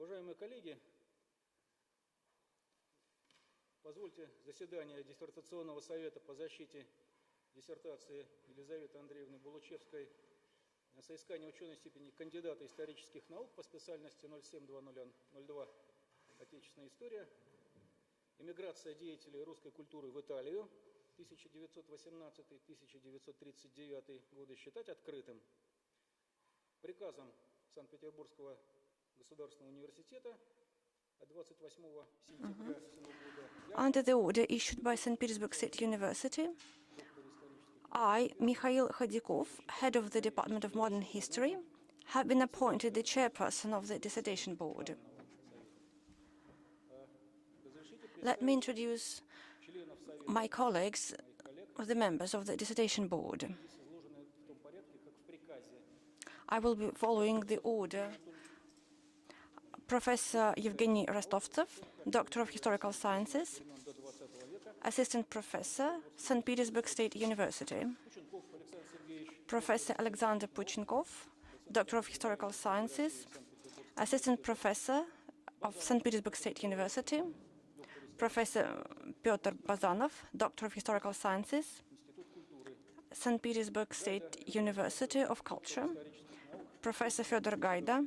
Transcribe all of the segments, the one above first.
Уважаемые коллеги, позвольте заседание Диссертационного совета по защите диссертации Елизаветы Андреевны Булучевской на соискание ученой степени кандидата исторических наук по специальности 07-2002 «Отечественная история», «Эмиграция деятелей русской культуры в Италию» 1918-1939 годы считать открытым. Приказом Санкт-Петербургского государственного университета от 28 сентября года. Under the order issued by St. Petersburg State University, I, Mikhail Khodikov, head of the Department of Modern History, have been appointed the chairperson of the Dissertation Board. Let me introduce my colleagues, the members of the Dissertation Board. I will be following the order. Professor Evgeny Rostovtsev, Doctor of Historical Sciences, Assistant Professor, St. Petersburg State University. Professor Alexander Puchenkov, Doctor of Historical Sciences, Assistant Professor of St. Petersburg State University. Professor Pyotr Bazanov, Doctor of Historical Sciences, St. Petersburg State University of Culture. Professor Fyodor Gaida,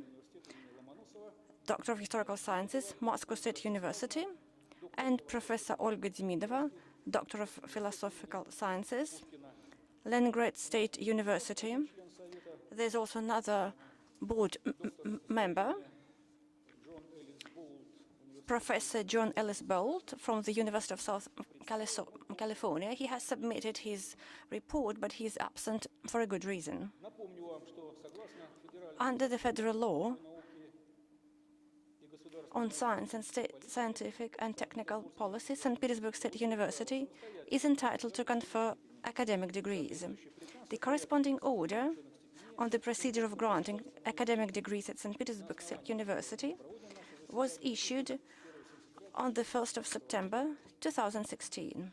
Doctor of Historical Sciences, Moscow State University, and Professor Olga Demidova, Doctor of Philosophical Sciences, Leningrad State University. There's also another board member, Professor John Ellis Bolt from the University of South California. He has submitted his report, but he is absent for a good reason. Under the federal law on science and scientific and technical policy, St. Petersburg State University is entitled to confer academic degrees. The corresponding order on the procedure of granting academic degrees at St. Petersburg State University was issued on the 1st of September 2016.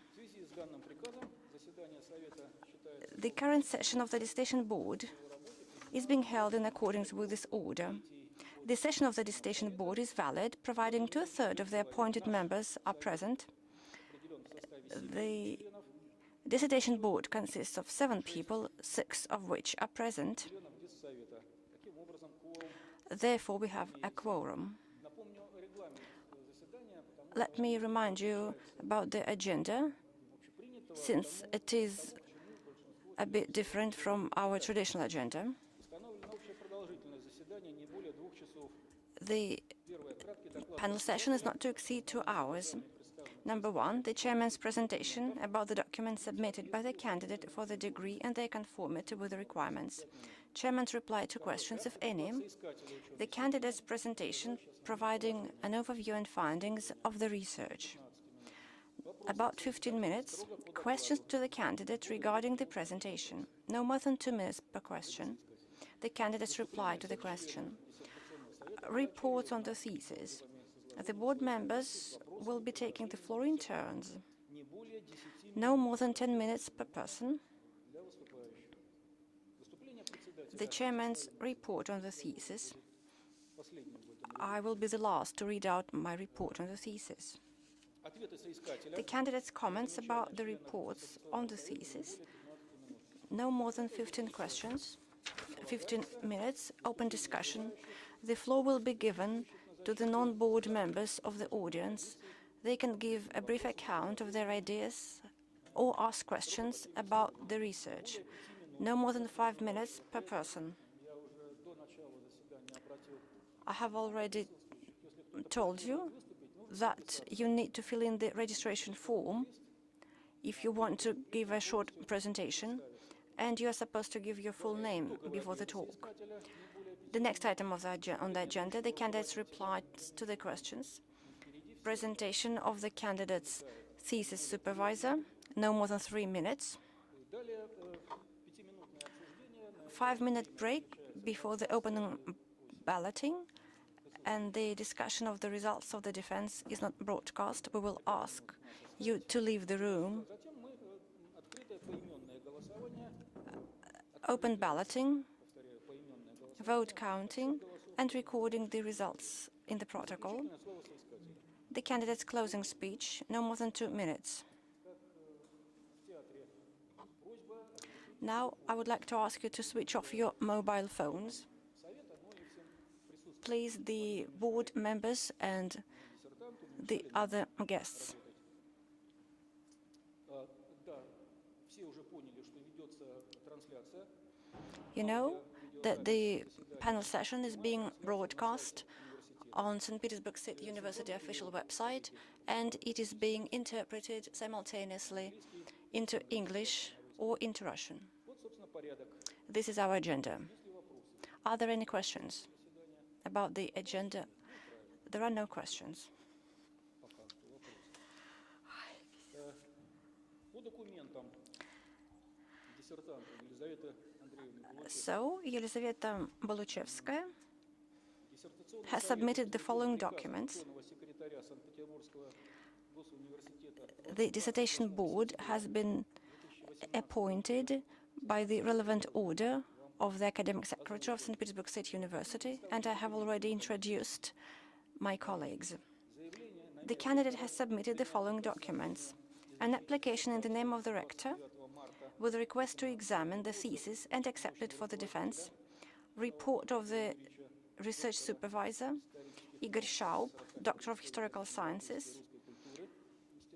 The current session of the Dissertation Board is being held in accordance with this order. The session of the Dissertation Board is valid, providing 2/3 of the appointed members are present. The Dissertation Board consists of 7 people, 6 of which are present. Therefore, we have a quorum. Let me remind you about the agenda, since it is a bit different from our traditional agenda. The panel session is not to exceed 2 hours. Number 1, the chairman's presentation about the documents submitted by the candidate for the degree and their conformity with the requirements. Chairman's reply to questions, if any. The candidate's presentation providing an overview and findings of the research. About 15 minutes, questions to the candidate regarding the presentation. No more than 2 minutes per question. The candidate's reply to the question. Reports on the thesis. The board members will be taking the floor in turns. No more than 10 minutes per person. The chairman's report on the thesis. I will be the last to read out my report on the thesis. The candidate's comments about the reports on the thesis. No more than 15 questions. 15 minutes, open discussion. The floor will be given to the non-board members of the audience. They can give a brief account of their ideas or ask questions about the research. No more than 5 minutes per person. I have already told you that you need to fill in the registration form if you want to give a short presentation, and you are supposed to give your full name before the talk. The next item on the agenda, the candidate's replies to the questions. Presentation of the candidate's thesis supervisor, no more than 3 minutes. 5-minute break before the opening balloting, and the discussion of the results of the defense is not broadcast. We will ask you to leave the room. Open balloting, vote counting, and recording the results in the protocol. Заключительное слово соискателя. The candidate's closing speech, no more than 2 minutes. В театре просьба Now, I would like to ask you to switch off your mobile phones. совет одной и всем присутствующим Please, the board members and диссертанту. the other guests. Да, все уже поняли, что ведется трансляция. You know that the panel session is being broadcast on St. Petersburg State University official website, and it is being interpreted simultaneously into English or into Russian. Вот, собственно, порядок. This is our agenda. Есть ли вопросы? Are there any questions about the agenda? There are no questions. Пока что вопросы. По документам диссертанта Елизаветы Андреевны Бuluchevskaia. So, Elizaveta Buluchevskaia Диссертационный has совет submitted the following приказ documents. ученого секретаря Санкт-Петербургского госуниверситета The dissertation board has been appointed by the relevant order of the academic secretary of St. Petersburg State University, and I have already introduced my colleagues. заявление на The candidate has submitted the following documents: an application in the name of the rector 9 марта with a request to examine the thesis and accept it for the defense, report of the research supervisor, Igor Schaub, Doctor of Historical Sciences,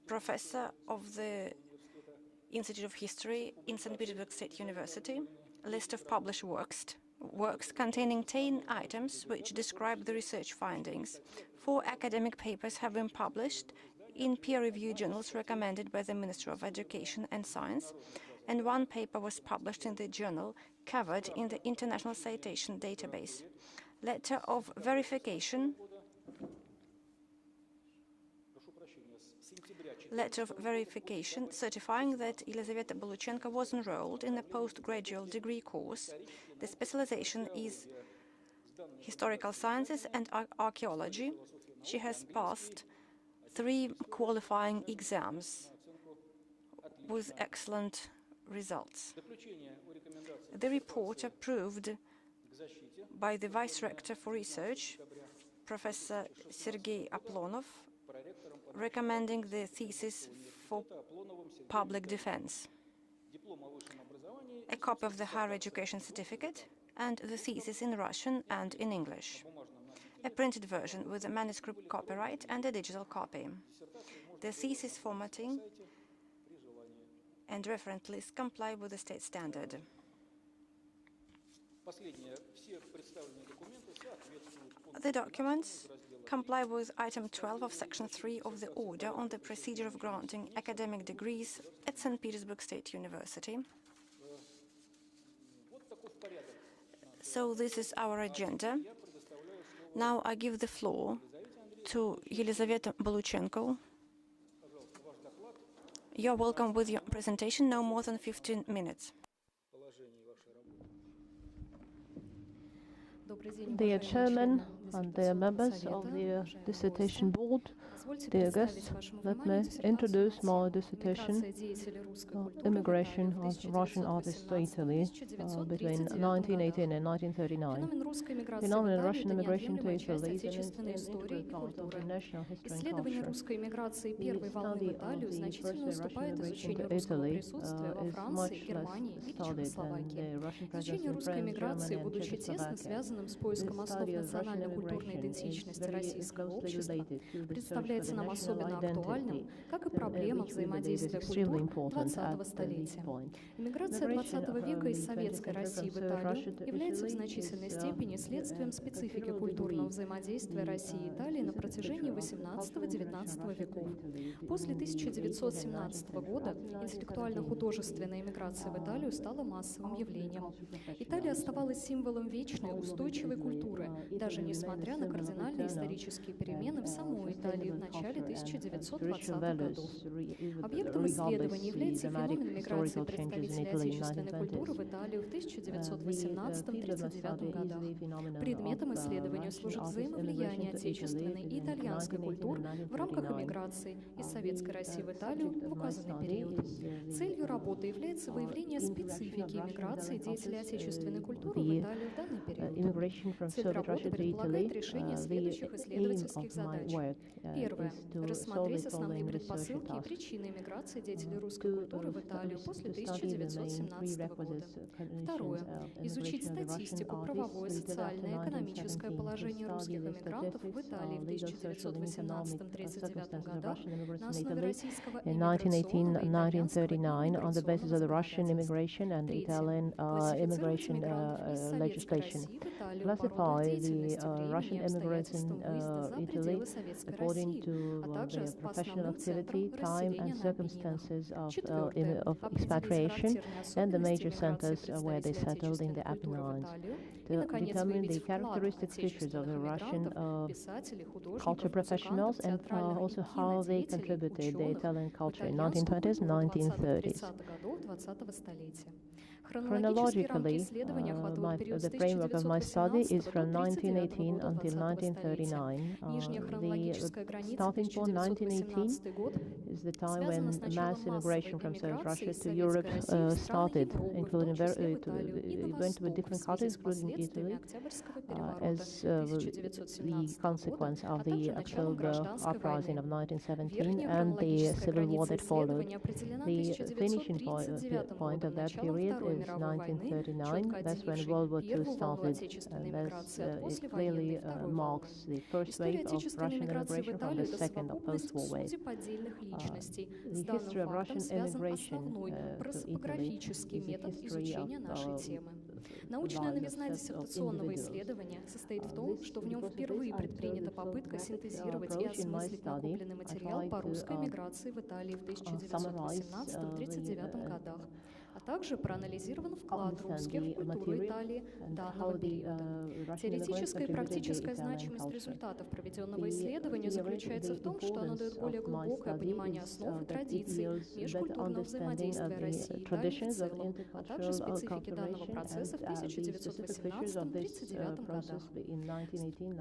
Professor of the Institute of History in St. Petersburg State University, a list of published works containing 10 items which describe the research findings. 4 academic papers have been published in peer-reviewed journals recommended by the Ministry of Education and Science, and 1 paper was published in the journal covered in the International Citation Database. Letter of verification certifying that Elizaveta Buluchenko was enrolled in a postgraduate degree course. The specialization is historical sciences and archaeology. She has passed 3 qualifying exams with excellent results. The report approved by the Vice Rector for Research, Professor Sergei Aplonov, recommending the thesis for public defense, a copy of the higher education certificate, and the thesis in Russian and in English, a printed version with a manuscript copyright and a digital copy. The thesis formatting and reference list comply with the state standard. The documents comply with item 12 of section 3 of the order on the procedure of granting academic degrees at St. Petersburg State University. So this is our agenda. Now I give the floor to Elizaveta Buluchenko. You're welcome with your presentation, no more than 15 minutes. Dear Chairman and dear members of the Dissertation Board, dear guests, let me introduce my dissertation, Immigration of Russian Artists to Italy between 1918 and 1939. Phenomenon in Russian immigration to Italy is an integral part of the national history and culture. The study of the first Russian immigration to Italy is much less studied than the Russian presence in France, Germany and Czechoslovakia. с поиском основ национально-культурной идентичности российского общества представляется нам особенно актуальным, как и проблема взаимодействия культур XX столетия. Иммиграция XX века из Советской России в Италию является в значительной степени следствием специфики культурного взаимодействия России и Италии на протяжении XVIII-XIX веков. После 1917 года интеллектуально-художественная иммиграция в Италию стала массовым явлением. Италия оставалась символом вечной, устойчивой культуры, даже несмотря на кардинальные исторические перемены в самой Италии в начале 1920-х годов. Объектом исследования является феномен миграции представителей отечественной культуры в Италию в 1918-1939 годах. Предметом исследования служит взаимовлияние отечественной и итальянской культур в рамках эмиграции из Советской России в Италию в указанный период. Целью работы является выявление специфики эмиграции деятелей отечественной культуры в Италию в данный период. Цель работы предполагает предполагает решение следующих исследовательских задач. Первое. Рассмотреть основные предпосылки и причины эмиграции деятелей русской культуры в Италию после 1917 года. Второе. Изучить статистику, правовое, социальное, экономическое положение русских эмигрантов в Италии в 1918-1939 годах на основе российского иммиграционного и итальянского on the basis of the Russian immigration and Третье. Italian Классифицировать immigration иммигрантов из Советской legislation. России в Италию по роду Classify деятельности, the времени Russian и immigrants in обстоятельствам выезда за Italy пределы Советской according России, to а также their по professional основным центрам activity, time расселения and на обмененных. circumstances Четвертое. of Определить expatriation характерные and the особенности major миграции centers where they представителей settled in the отечественной культуры в Apennines. Италию. И, To наконец, determine the выявить вклад characteristic features of отечественных the Russian эмигрантов, писателей, художников, culture professionals музыкантов, and театральных also и how they кинодеятелей, contributed the ученых Italian в culture in итальянскую 1920s and культуру 1930s. 20-30-х годов 20-го столетия. Хронологические рамки Chronologically, исследования охватывают период с the framework of my study is 1918 from до 1939 1918 года until 20-го столетия. 1939. Нижняя хронологическая граница Starting point 1918 год is the time when связана с началом mass immigration массовой from South эмиграции Russia из to Советской Europe России в страны started, Европы, в том including числе в Италию и на it went with восток в different связи countries, с including последствиями Italy, Октябрьского переворота as the 1917 года, consequence of а также the началом October гражданской uprising войны. of 1917 Верхняя and the хронологическая civil war граница that followed. исследования определена The finishing 1939 point годом, of that началом period Второй is мировой войны, 1939. четко That's when отделившей World War II первую волну started. отечественной Thus, эмиграции от it послевоенной clearly второй волны. marks the first История wave of отечественной Russian эмиграции в immigration from Италию the — это second of совокупность post-war wave. судеб отдельных личностей. С The данным history of фактом Russian связан immigration основной to Italy парсопографический is a метод history изучения of нашей темы. Научная lives новизна of диссертационного individuals. исследования состоит в том, что в нем впервые предпринята попытка синтезировать и осмыслить накопленный материал по русской эмиграции в Италии в 1918-1939 годах, а также проанализирован вклад русских в культуру Италии данного периода. Теоретическая и практическая значимость результатов проведенного исследования заключается в том, что оно дает более глубокое понимание основ и традиций межкультурного взаимодействия России и Италии в целом, а также специфики данного процесса в 1918-1939 годах.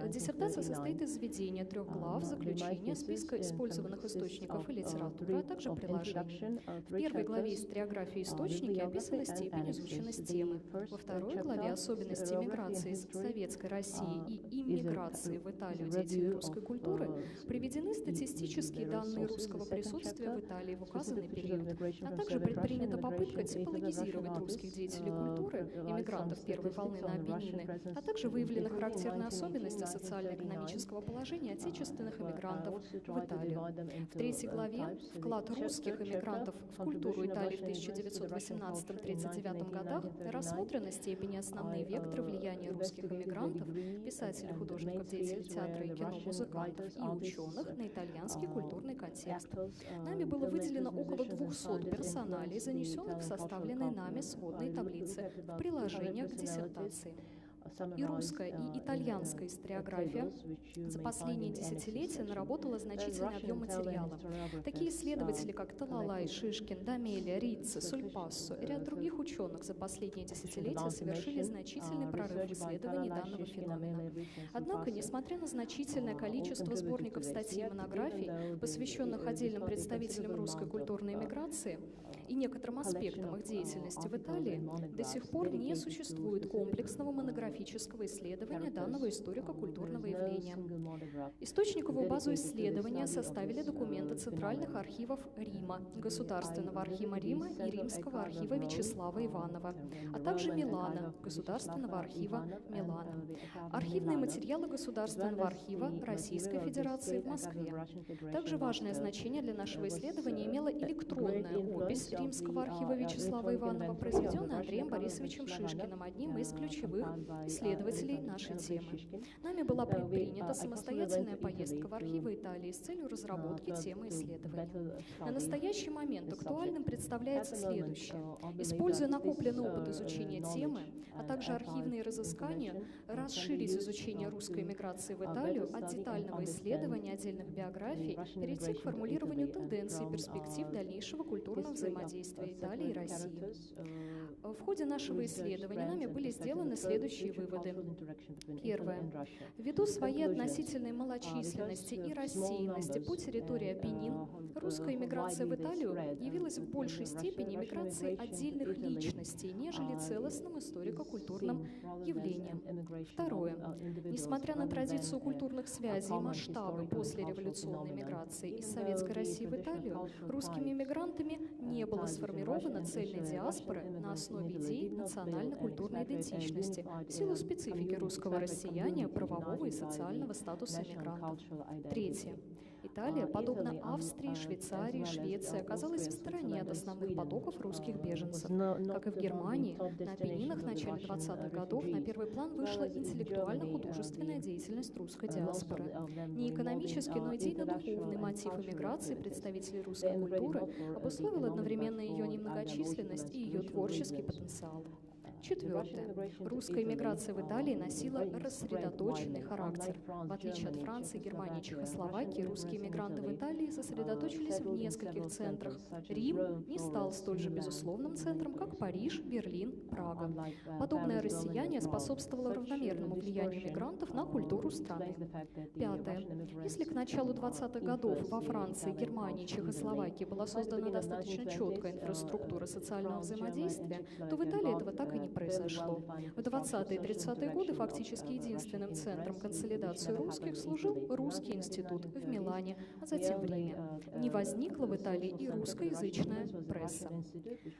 Диссертация состоит из введения 3 глав, заключения, списка использованных источников и литературы, а также приложений. В первой главе историографии и источники описана степень изученности темы. Во второй главе особенности эмиграции из Советской России и иммиграции в Италию деятелей русской культуры приведены статистические данные русского присутствия в Италии в указанный период, а также предпринята попытка типологизировать русских деятелей культуры, эмигрантов первой волны на Апеннины, а также выявлены характерные особенности социально-экономического положения отечественных эмигрантов в Италию. В третьей главе «Вклад русских эмигрантов в культуру Италии в 1918-1939 годах» рассмотрена степень и основные векторы влияния русских эмигрантов, писателей, художников, деятелей театра и кино, музыкантов и ученых на итальянский культурный контекст. Нами было выделено около 200 персоналей, занесенных в составленные нами сводные таблицы в приложениях к диссертации. И русская, и итальянская историография за последние десятилетия наработала значительный объем материала. Такие исследователи, как Талалай, Шишкин, Дамелия, Рицци, Сульпассо и ряд других ученых за последние десятилетия совершили значительный прорыв в исследовании данного феномена. Однако, несмотря на значительное количество сборников статей и монографий, посвященных отдельным представителям русской культурной эмиграции и некоторым аспектам их деятельности в Италии, до сих пор не существует комплексного монографического исследования данного историко-культурного явления. Источниковую базу исследования составили документы Центральных архивов Рима, Государственного архива Рима и Римского архива Вячеслава Иванова, а также Милана, Государственного архива Милана. Архивные материалы Государственного архива Российской Федерации в Москве. Также важное значение для нашего исследования имела электронная опись Римского архива Вячеслава Иванова, произведенная Андреем Борисовичем Шишкиным, одним из ключевых исследователей нашей темы. Нами была предпринята самостоятельная поездка в архивы Италии с целью разработки темы исследования. На настоящий момент актуальным представляется следующее. Используя накопленный опыт изучения темы, а также архивные разыскания, расширить изучение русской эмиграции в Италию от детального исследования отдельных биографий, перейти к формулированию тенденций и перспектив дальнейшего культурного взаимодействия взаимодействия Италии и России. В ходе нашего исследования нами были сделаны следующие выводы. Первое. Ввиду своей относительной малочисленности и рассеянности по территории Апеннин, русская эмиграция в Италию явилась в большей степени эмиграцией отдельных личностей, нежели целостным историко-культурным явлением. Второе. Несмотря на традицию культурных связей и масштабы послереволюционной миграции из Советской России в Италию, русскими эмигрантами не было сформировано цельной диаспоры на основе идей национально-культурной идентичности в силу специфики русского россияния, правового и социального статуса эмигрантов. Третье. Италия, подобно Австрии, Швейцарии, Швеции, оказалась в стороне от основных потоков русских беженцев. Как и в Германии, на Апеннинах в начале 20-х годов на первый план вышла интеллектуально-художественная деятельность русской диаспоры. Не экономический, но идейно-духовный мотив эмиграции представителей русской культуры обусловил одновременно ее немногочисленность и ее творческий потенциал. Четвертое. Русская эмиграция в Италии носила рассредоточенный характер. В отличие от Франции, Германии и Чехословакии, русские эмигранты в Италии сосредоточились в нескольких центрах. Рим не стал столь же безусловным центром, как Париж, Берлин, Прага. Подобное россияние способствовало равномерному влиянию эмигрантов на культуру страны. Пятое. Если к началу 20-х годов во Франции, Германии и Чехословакии была создана достаточно четкая инфраструктура социального взаимодействия, то в Италии этого так и не произошло. В 20-е и 30-е годы фактически единственным центром консолидации русских служил Русский институт в Милане, а затем в Риме. Не возникла в Италии и русскоязычная пресса.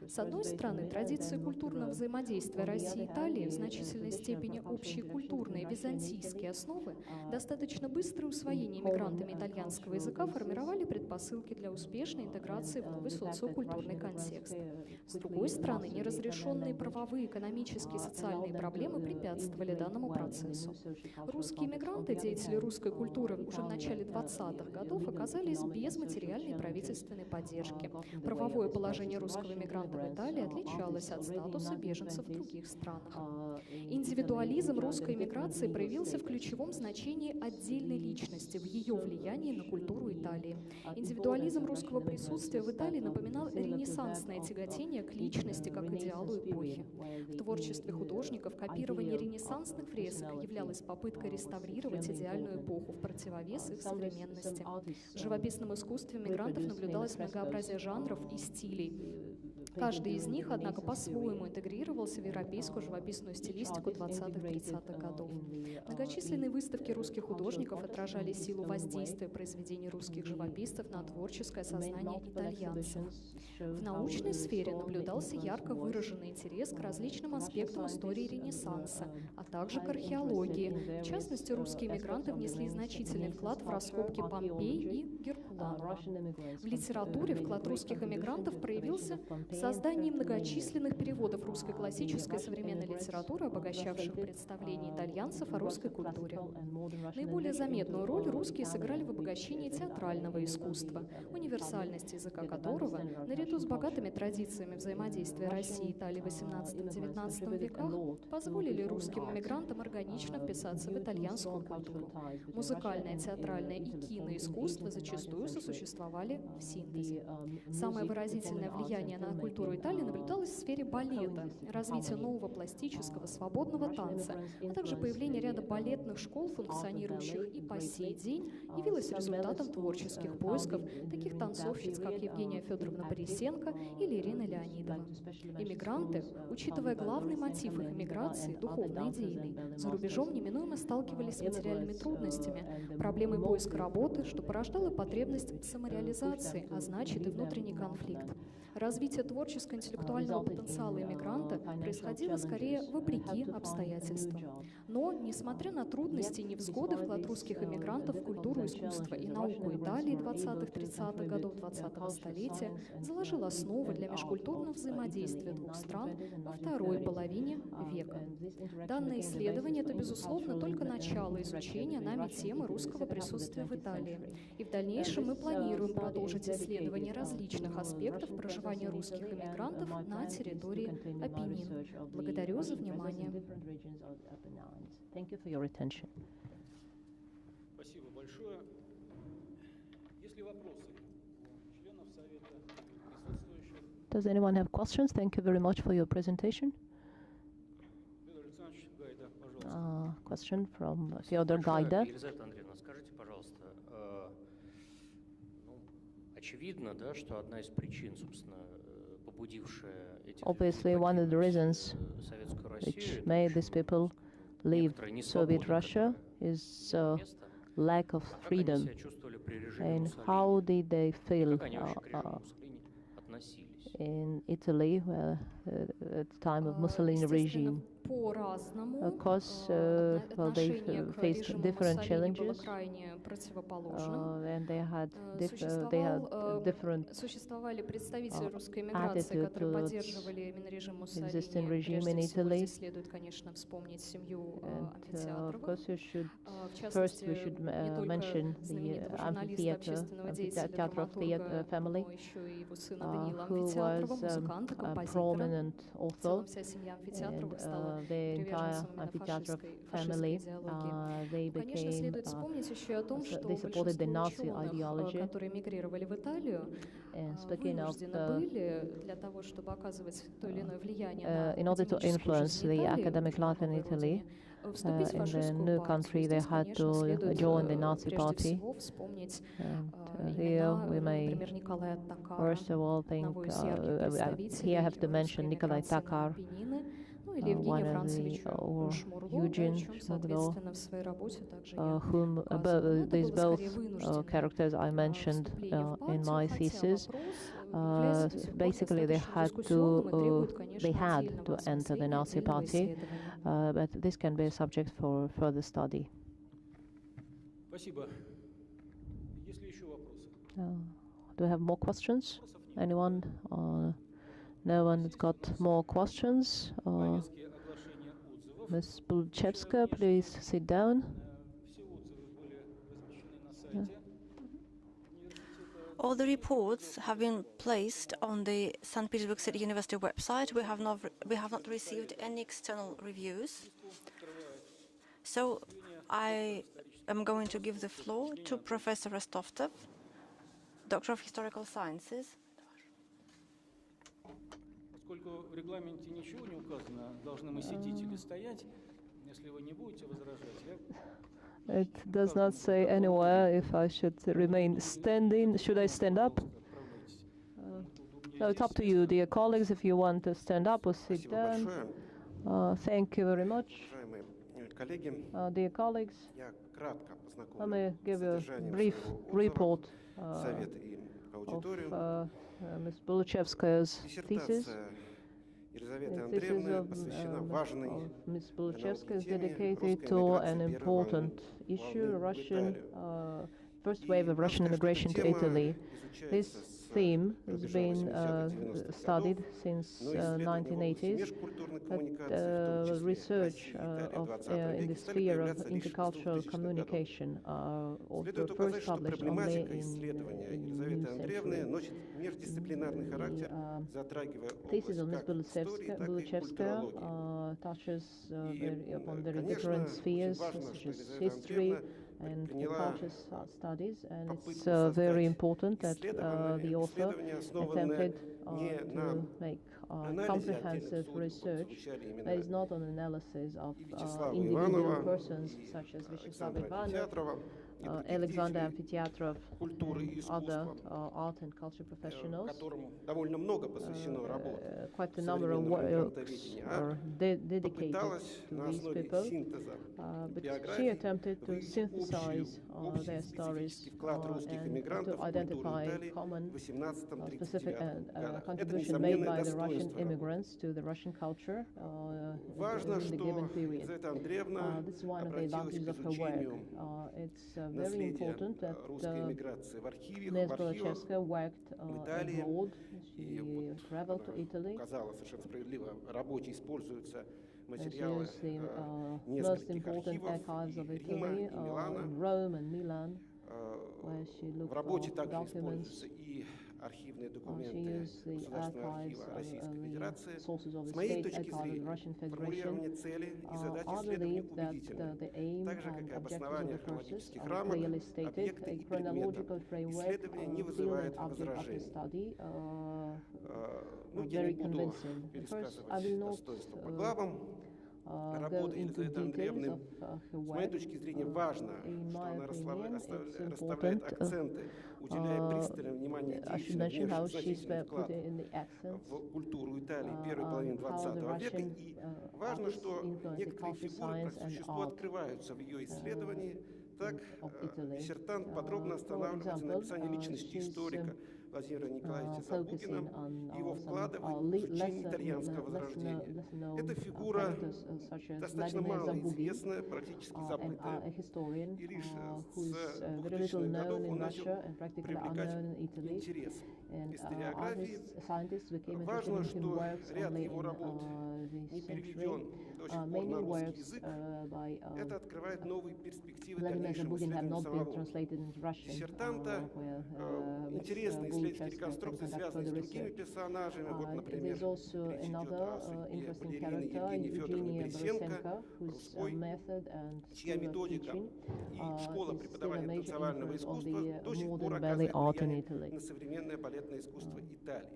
С одной стороны, традиции культурного взаимодействия России и Италии, в значительной степени общие культурные византийские основы, достаточно быстрое усвоение мигрантами итальянского языка формировали предпосылки для успешной интеграции в новый социокультурный контекст. С другой стороны, неразрешенные правовые, экономические и социальные проблемы препятствовали данному процессу. Русские мигранты, деятели русской культуры уже в начале 20-х годов оказались без материальной и правительственной поддержки. Правовое положение русского мигранта в Италии отличалось от статуса беженцев в других странах. Индивидуализм русской эмиграции проявился в ключевом значении отдельной личности, в ее влиянии на культуру Италии. Индивидуализм русского присутствия в Италии напоминал ренессансное тяготение к личности как идеалу эпохи. В творчестве художников копирование ренессансных фресок являлось попыткой реставрировать идеальную эпоху в противовес их современности. В живописном искусстве мигрантов наблюдалось многообразие жанров и стилей. Каждый из них, однако, по-своему интегрировался в европейскую живописную стилистику 20-30-х годов. Многочисленные выставки русских художников отражали силу воздействия произведений русских живописцев на творческое сознание итальянцев. В научной сфере наблюдался ярко выраженный интерес к различным аспектам истории Ренессанса, а также к археологии. В частности, русские мигранты внесли значительный вклад в раскопки Помпей и Геркуланума. В литературе вклад русских эмигрантов проявился в создании многочисленных переводов русской классической и современной литературы, обогащавших представления итальянцев о русской культуре. Наиболее заметную роль русские сыграли в обогащении театрального искусства, универсальность языка которого, наряду с богатыми традициями взаимодействия России и Италии в XVIII-XIX веках, позволили русским эмигрантам органично вписаться в итальянскую культуру. Музыкальное, театральное и киноискусство зачастую сосуществовали в синтезе. Самое выразительное влияние на культуру Италии наблюдалось в сфере балета, развитие нового пластического свободного танца, а также появление ряда балетных школ, функционирующих и по сей день, явилось результатом творческих поисков таких танцовщиц, как Евгения Федоровна Борисенко или Ирина Леонидова. Эмигранты, учитывая главный мотив их эмиграции, духовно-идейный, за рубежом неминуемо сталкивались с материальными трудностями, проблемой поиска работы, что порождало потребность в самореализации, а значит и внутренний конфликт. Развитие творческо-интеллектуального потенциала эмигранта происходило скорее вопреки обстоятельствам. Но, несмотря на трудности и невзгоды, вклад русских эмигрантов в культуру, искусство и науку Италии 20-30-х годов 20-го столетия заложил основы для межкультурного взаимодействия двух стран во второй половине века. Данное исследование – это, безусловно, только начало изучения нами темы русского присутствия в Италии. И в дальнейшем мы планируем продолжить исследование различных аспектов проживания русских эмигрантов на территории Апеннин. Благодарю за внимание. Спасибо большое. Есть ли вопросы у членов Совета, присутствующих? Does anyone have questions? Thank you very much for your presentation. Question from Fyodor Gaida. Елизавета Андреевна, скажите, пожалуйста, очевидно, да, что одна из причин, собственно, побудившая этих Obviously, one of the reasons Советскую which Россию, made these people leave Soviet Russia is lack of как они freedom. себя чувствовали при режиме And Муссолини? how did they feel Как они вообще к режиму Муссолини относились? in Italy at the time of Mussolini regime? Of course, well, they faced different challenges, and they had different attitude towards existing regime in Italy. And of course, we should mention the amphitheater of the family, who was a prominent author, and the entire amphitheater family, they became, they supported the Nazi ideology. And speaking of, in order to influence the academic life in Italy, in the new country, they had to join the Nazi party. And here we may first of all think, here I have to mention Nikolai Takar, one of the, or Eugene Shmuglo, whom these both characters I mentioned in my thesis. Basically, they had to enter the Nazi party, but this can be a subject for further study. Спасибо. Есть ли еще вопросы? Do we have more questions? Anyone? No one's got more questions? Повестки оглашения отзывов. Ms. Buluchevskaia, please sit down. Все отзывы были размещены на сайте университета. All the reports have been placed on the St. Petersburg City University website. We have not received any external reviews. So I am going to give the floor to Professor Rostovtsev, Doctor of Historical Sciences. Поскольку в регламенте ничего не указано, должны мы сидеть или стоять, если вы не будете возражать, я... It does not say anywhere if I should remain standing. Should I stand up? No, it's up to you, dear colleagues, if you want to stand up or sit down. Thank you very much. Dear colleagues, let me give you a brief report of Ms. Buluchevskaia's thesis. This is of Ms. Buluchevskaia is dedicated to an important issue, first wave of Russian immigration to Italy. This theme has been studied since 1980s, but research in the sphere of intercultural communication also first published only in new century. The thesis of Ms. Buluchevskaia touches upon very different spheres, such as history and culture studies, and it's very important that the author attempted to make comprehensive research that is not an analysis of individual persons such as Vyacheslav Ivanov, Alexander Amfiteatrov, and other art and culture professionals. Quite a number of works are dedicated to these people, but she attempted to synthesize their stories and to identify common specific contribution made by the Russian immigrants to the Russian culture in the given period. This is one of the advantages of her work. It's very important that Ms. Buluchevskaia worked abroad. She traveled to Italy. She used the most important archives of Italy in Rome and Milan, where she looked for documents архивные She документы used the Государственного archives, архива Российской the Федерации. sources of С the моей state точки archive of the зрения, Russian Federation. формулирование цели и задач I исследования believe that убедительны, the aim так же, как and и objectives of обоснование the process хронологических are рамок, clearly stated. объекта A и предмета. chronological framework, Исследование не field вызывает and object of the возражений. study Ну, are я не very буду convincing. First, I пересказывать will not достоинства по главам. go Работа into Елизаветы details Андреевны, of her с моей work. точки зрения, важно, In что my она opinion, it's расставляет important. акценты, уделяя пристальное внимание I should действительно mention how внешний she's значительный вклад putting in the accents в культуру Италии первой половины how the 20 века. Russian И важно, artists что influence the некоторые culture, фигуры science по and существу art открываются в ее исследовании. Так, of Italy. диссертант подробно For останавливается на example, описании личности she's историка Владимира Николаевича focusing Забугина on и его some вклада в изучение less итальянского known возрождения. Эта фигура characters such as достаточно Vladimir мало Zabugin, известная, практически and забытая. a historian И лишь who's с very little 2000-х годов known in он начал Russia and practically привлекать unknown in Italy. интерес And историографии. scientists became interested Важно, in his что works ряд only его in работ не this переведен century. до сих пор Many на русский works язык. by Это открывает новые перспективы Vladimir дальнейшего Zabugin have исследования not been самого translated into Russian. диссертанта. Where Интересно исследовать Buluchevskaia реконструкции, can conduct связанные с further другими research. персонажами. Вот, например, There's also речь идет another о interesting балерине character, Евгении Федоровне Eugenia Борисенко, Borysенko, whose русской, method and чья school of методика teaching и школа is still a преподавания major танцевального influence on искусства the до сих пор modern ballet оказывает art in влияние Italy. на современное балетное искусство Италии.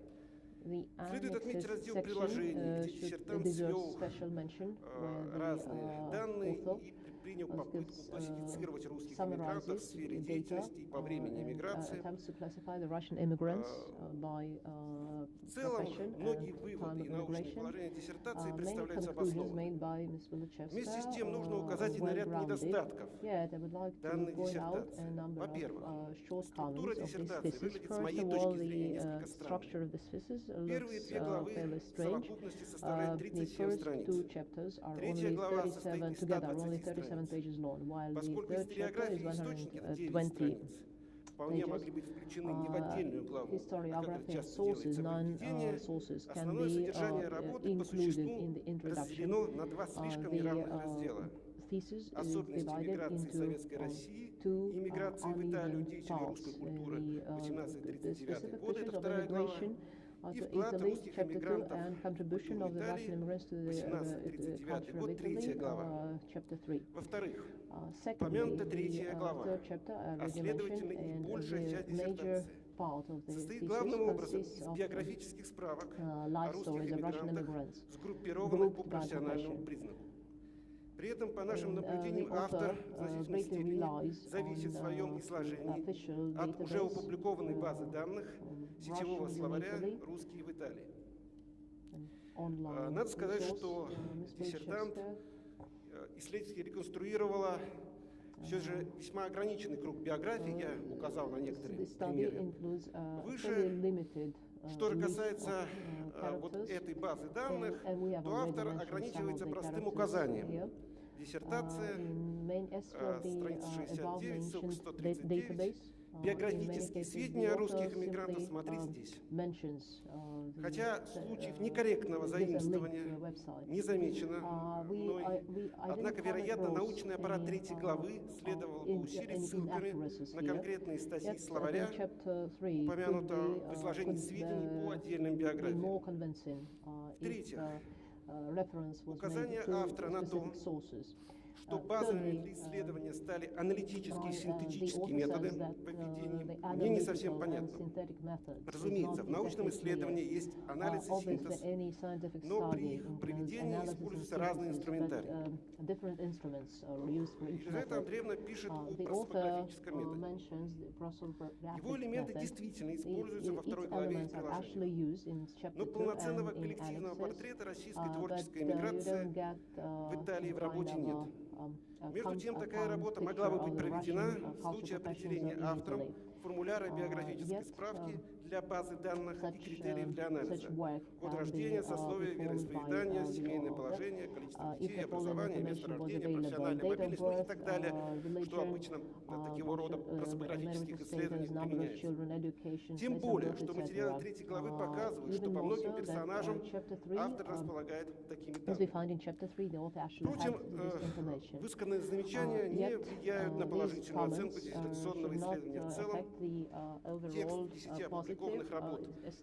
The Следует отметить annexes раздел section приложений, где should диссертант deserve свел special mention, where разные the данные author и предпринял попытку классифицировать русских иммигрантов в summarizes сфере data деятельности и по времени and иммиграции. attempts to classify the Russian immigrants by В целом, profession многие and выводы time и of научные immigration. положения диссертации Many представляются conclusions обоснованными. made by Ms. Buluchevskaia Вместе с тем нужно are указать и на ряд well-grounded. недостатков Yet I would like to данной point out диссертации. a number of Во-первых, shortcomings структура of this диссертации thesis. выглядит с First моей of точки all, зрения the несколько странно. structure of this thesis Первые looks две главы fairly в strange. совокупности составляют The 37 first страниц. two chapters are Третья only глава состоит 37 из together, are 120 only 37 страниц. pages long, while the Поскольку third chapter is историография и источники это 9 120 страниц, вполне pages. могли быть включены не в отдельную главу, а как это Historiography and часто sources, делается в введении. sources can Основное be содержание работы по included существу in the introduction. разделено на два слишком неравных раздела. Thesis is Особенности divided миграции into Советской России two и миграции в Италию uneven деятелей parts. русской культуры The 1839 specific года, features это of вторая глава, immigration и to вклад Italy, русских chapter 2, иммигрантов and в contribution культуру of the Russian Италии immigrants to the 1839 culture of год, третья Italy, глава. chapter 3. Во-вторых, Secondly, упомянута the третья глава, third chapter, а already следовательно mentioned, и and большая часть the major диссертации part of the состоит thesis главным образом consists из of биографических справок о life русских stories of Russian иммигрантах, immigrants, сгруппированных по grouped by профессиональному profession. признаку. При этом, по нашим And, наблюдениям, the author, автор в значительной greatly степени relies зависит в on, своем изложении official от уже database, опубликованной базы данных сетевого Russian in словаря Italy. «Русские в Италии». Online Надо сказать, resource, что Ms. диссертант Buluchevskaia исследовательски реконструировала все же весьма ограниченный круг биографии, я указал на некоторые The study примеры. includes Выше, very limited Что же list касается of вот characters, этой базы данных, and we have то already автор mentioned some ограничивается of the простым characters указанием. here. Диссертация, In main essay of the страница above 69, ссылка mentioned 139. database, in many Биографические cases, сведения the о author русских иммигрантах simply смотри здесь. mentions Хотя случаев некорректного there's a link to заимствования your website. не замечено мной. We Однако, identified вероятно, those научный аппарат третьей главы следовало бы усилить ссылками на конкретные статьи словаря, упомянутого в изложении сведений по отдельным биографиям. В-третьих, указание автора на то, что базовыми для исследования стали аналитические и синтетические методы в введении, мне не совсем понятно. Разумеется, в научном исследовании есть анализ и синтез, но при их проведении используются разные инструментарии. Елизавета Андреевна пишет о просопографическом методе. Его элементы действительно используются во второй главе из приложения. Но полноценного коллективного портрета российской творческой эмиграции в Италии в работе нет. Между тем, такая работа могла бы быть проведена в случае определения автором формуляра биографической справки для базы данных и критериев для анализа. Год рождения, сословие, вероисповедание, семейное положение, количество детей, образование, место рождения, профессиональная мобильность, ну и так далее, что обычно для такого рода просопографических исследований применяется. Тем более, что материалы третьей главы показывают, что по многим персонажам автор располагает такими данными. Впрочем, в Подобные замечания не влияют на these положительную оценку comments диссертационного should not исследования в целом. affect the Текст overall 10 опубликованных работ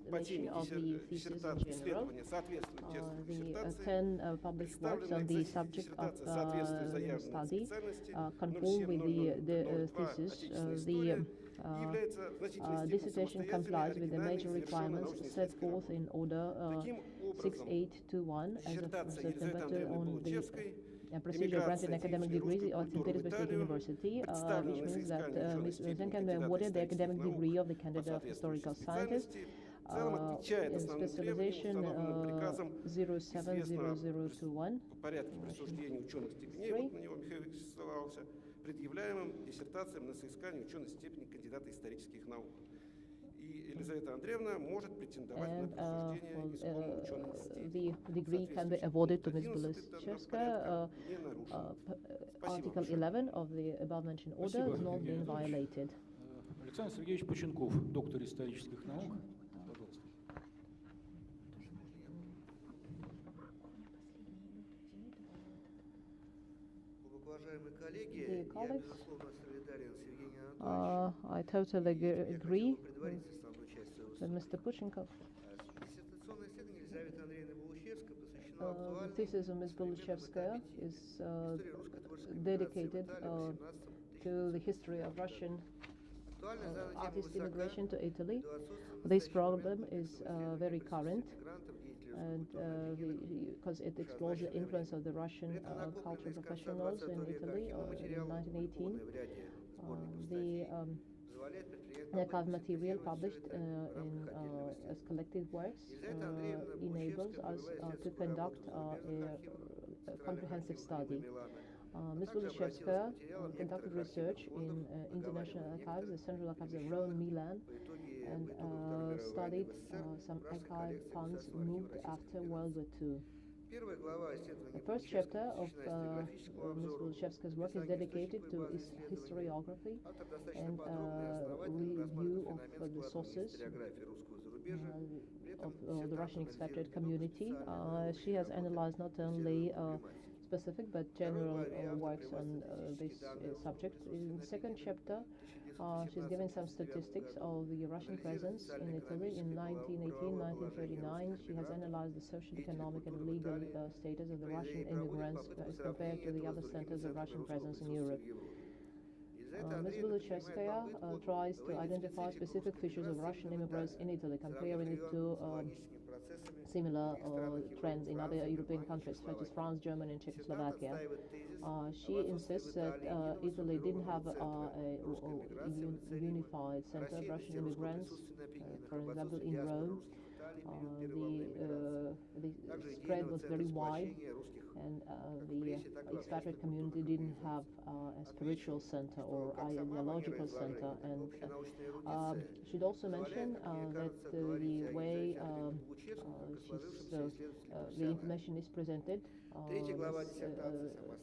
по теме estimation of the thesis in general. исследования соответствует тексту The диссертации. 10 published works on the subject of Диссертация соответствует заявленной study специальности conform with the 070002 thesis. «Отечественная The история» и является в значительной степени dissertation complies with the самостоятельной, major оригинальной, requirements завершенной set научно-исследовательской forth работой. in order Таким образом, 6821 as of диссертация September Елизаветы Андреевны on the Bulachevской procedure granted an academic degree at St. Petersburg State University, представлена which на means that соискание Ms. ученой Luzin степени can be кандидата awarded the academic исторических degree наук of the по candidate of historical соответствующей scientist. специальности. В целом отвечает основным требованиям, Specialization установленным приказом, известно 070021. в порядке присуждения ученых степеней, вот на него Михаил Викторович ссылался, предъявляемым диссертациям на соискание ученой степени кандидата исторических наук. И Елизавета Андреевна может претендовать на присуждение исполненной учености. The degree can be awarded to Ms. Buluchevskaia. Article 11 of the above-mentioned order has not been violated. Александр Сергеевич Поченков, доктор исторических наук. Пожалуйста. Уважаемые коллеги, Dear я, colleagues, безусловно, солидарен с Евгением Анатольевичем. I totally agree Предварить основную часть своего with Mr. Puchenkov. Диссертационное исследование Елизаветы Андреевны Булachevской посвящено The актуальной thesis of Ms. Buluchevskaia is dedicated to the history of Russian artist immigration to Italy. This problem is very current, and because it explores the influence of the Russian cultural professionals in Italy in 1918. The archive material published as collected works enables us to conduct a comprehensive study. Ms. Buluchevskaia conducted research in international archives, the Central Archives of Rome, Milan, and studied some archive funds moved after World War II. The first chapter of Ms. Buluchevskaia's work is dedicated to historiography and review of the sources of the Russian expatriate community. She has analyzed not only specific but general works on this subject. In the second chapter, she's given some statistics of the Russian presence in Italy in 1918-1939. She has analyzed the social, economic, and legal status of the Russian immigrants as compared to the other centers of Russian presence in Europe. Ms. Buluchevskaia tries to identify specific features of Russian immigrants in Italy, comparing it to similar trends in other European countries, such as France, Germany, and Czechoslovakia. She insists that Italy didn't have a unified center of Russian immigrants. For example, in Rome, the spread was very wide, and the expatriate community didn't have a spiritual center or ideological center. And she'd also mention that the way the information is presented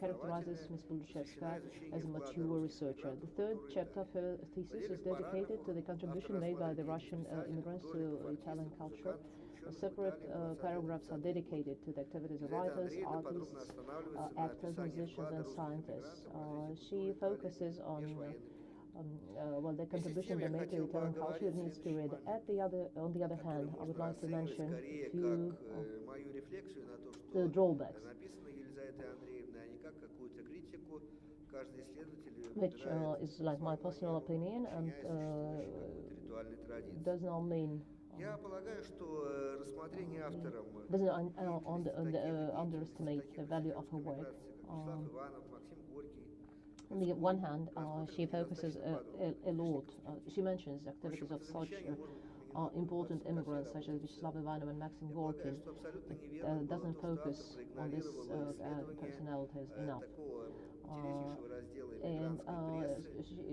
characterizes Ms. Buluchevskaia as a mature researcher. The third chapter of her thesis is dedicated to the contribution made by the Russian immigrants to Italian culture. Separate paragraphs are dedicated to the activities of writers, artists, actors, musicians, and scientists. She focuses on the contribution they made to Italian culture in its period. On the other hand, I would like to mention a few the drawbacks, which is like my personal opinion and does not mean doesn't underestimate the value of her work. On the one hand, she focuses a lot. She mentions activities of such important immigrants such as Vyacheslav Ivanov and Maxim Gorky. It doesn't focus on these personalities enough. And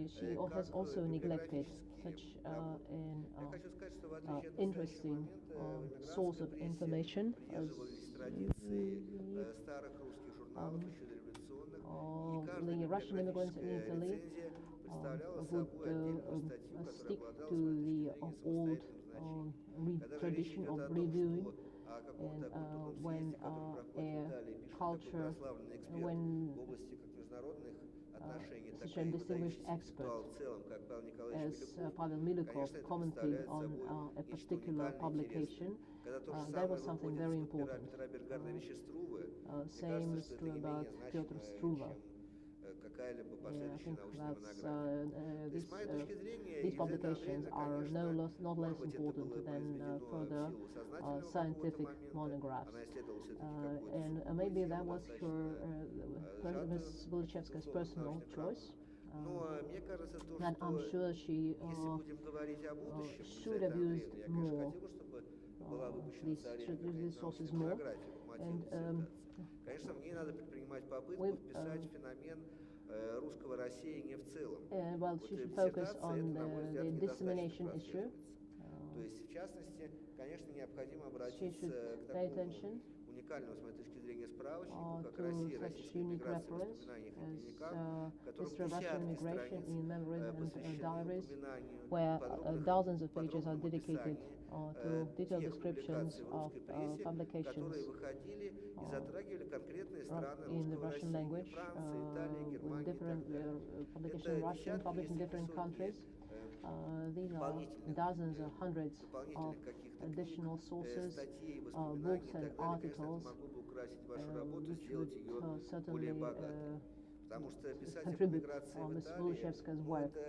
she has also neglected such an interesting source of information as the Russian immigrants in Italy would stick to the old tradition of reviewing, and when a culture, when международных отношений, так such a и distinguished выдающийся expert интеллектуал в целом, как Павел Николаевич as Милюков, Pavel Milukov конечно, это commented представляет on собой a нечто particular уникально publication, интересное. Когда то же that самое was something выходит very из-под пера important. Петра Бергарновича Струве, мне Same кажется, is что это true не about менее Piotr значимо, Struve. чем какая-либо I последующая think научная that's, монография. То есть, с моей точки зрения, these Елизавета publications Андреевна, are конечно, not less может быть, это important было than произведено в further силу сознательного какого-то scientific момента, monographs. она исследовала все-таки какую-то And сугубую maybe тему, that was her, достаточно Ms. сжатую, Buluchevskaya's условно, personal научных choice. рамках. Но мне кажется, то, And I'm что sure she если будем говорить о будущем, should Елизавета have used Андреевна, я, конечно, more хотел бы, чтобы была выпущена these социальная какая-нибудь sources научная more. монография по мотивам And диссертации. Конечно, мне надо предпринимать попытку вписать феномен русского рассеяния в целом. Well, Вот she should в focus диссертации on это, на мой взгляд, the недостаточно dissemination issue. прослеживается. То есть, в частности, конечно, необходимо She обратиться should к pay такому attention уникальному, с моей точки зрения, справочнику, как to Россия, such российская unique миграция в reference воспоминаниях и as дневниках, в котором history of Russian десятки immigration страниц in memories and посвящены diaries, упоминанию where dozens of pages are подробному dedicated to detailed тех descriptions публикаций в of русской прессе, publications которые выходили и затрагивали конкретные страны in the русского Russian рассеяния. language, Франция, Италия, with Германия и different так далее. publications Это in Russian, десятки, published in если не different сотни countries. These are dozens or hundreds of дополнительных каких-то additional книг, sources, статей, books воспоминаний и and так далее. Конечно, это articles, могло бы украсить вашу работу, which сделать would ее более certainly богатой. Потому что писать о contribute миграции в Ms. Италии, Buluchevskaya's ну, work, это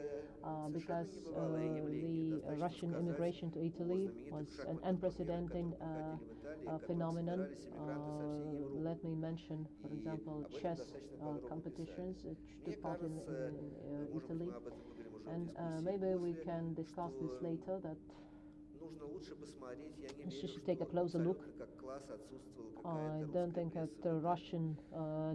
because совершенно небывалое явление. the Достаточно Russian сказать immigration to о Italy знаменитых was an шахматных unprecedented турнирах, которые проходили в Италии, в которых phenomenon. собирались иммигранты со всей Европы. Let me mention, for И example, об этом chess достаточно подробно competitions писали. which Мне took part in кажется, может быть, Italy. мы об этом поговорим уже в And дискуссии maybe we после, can discuss this что later, that нужно лучше посмотреть. Я не she верю, should take a что closer look. абсолютно как класс отсутствовала I какая-то don't русская think that пресса в the Италии. Russian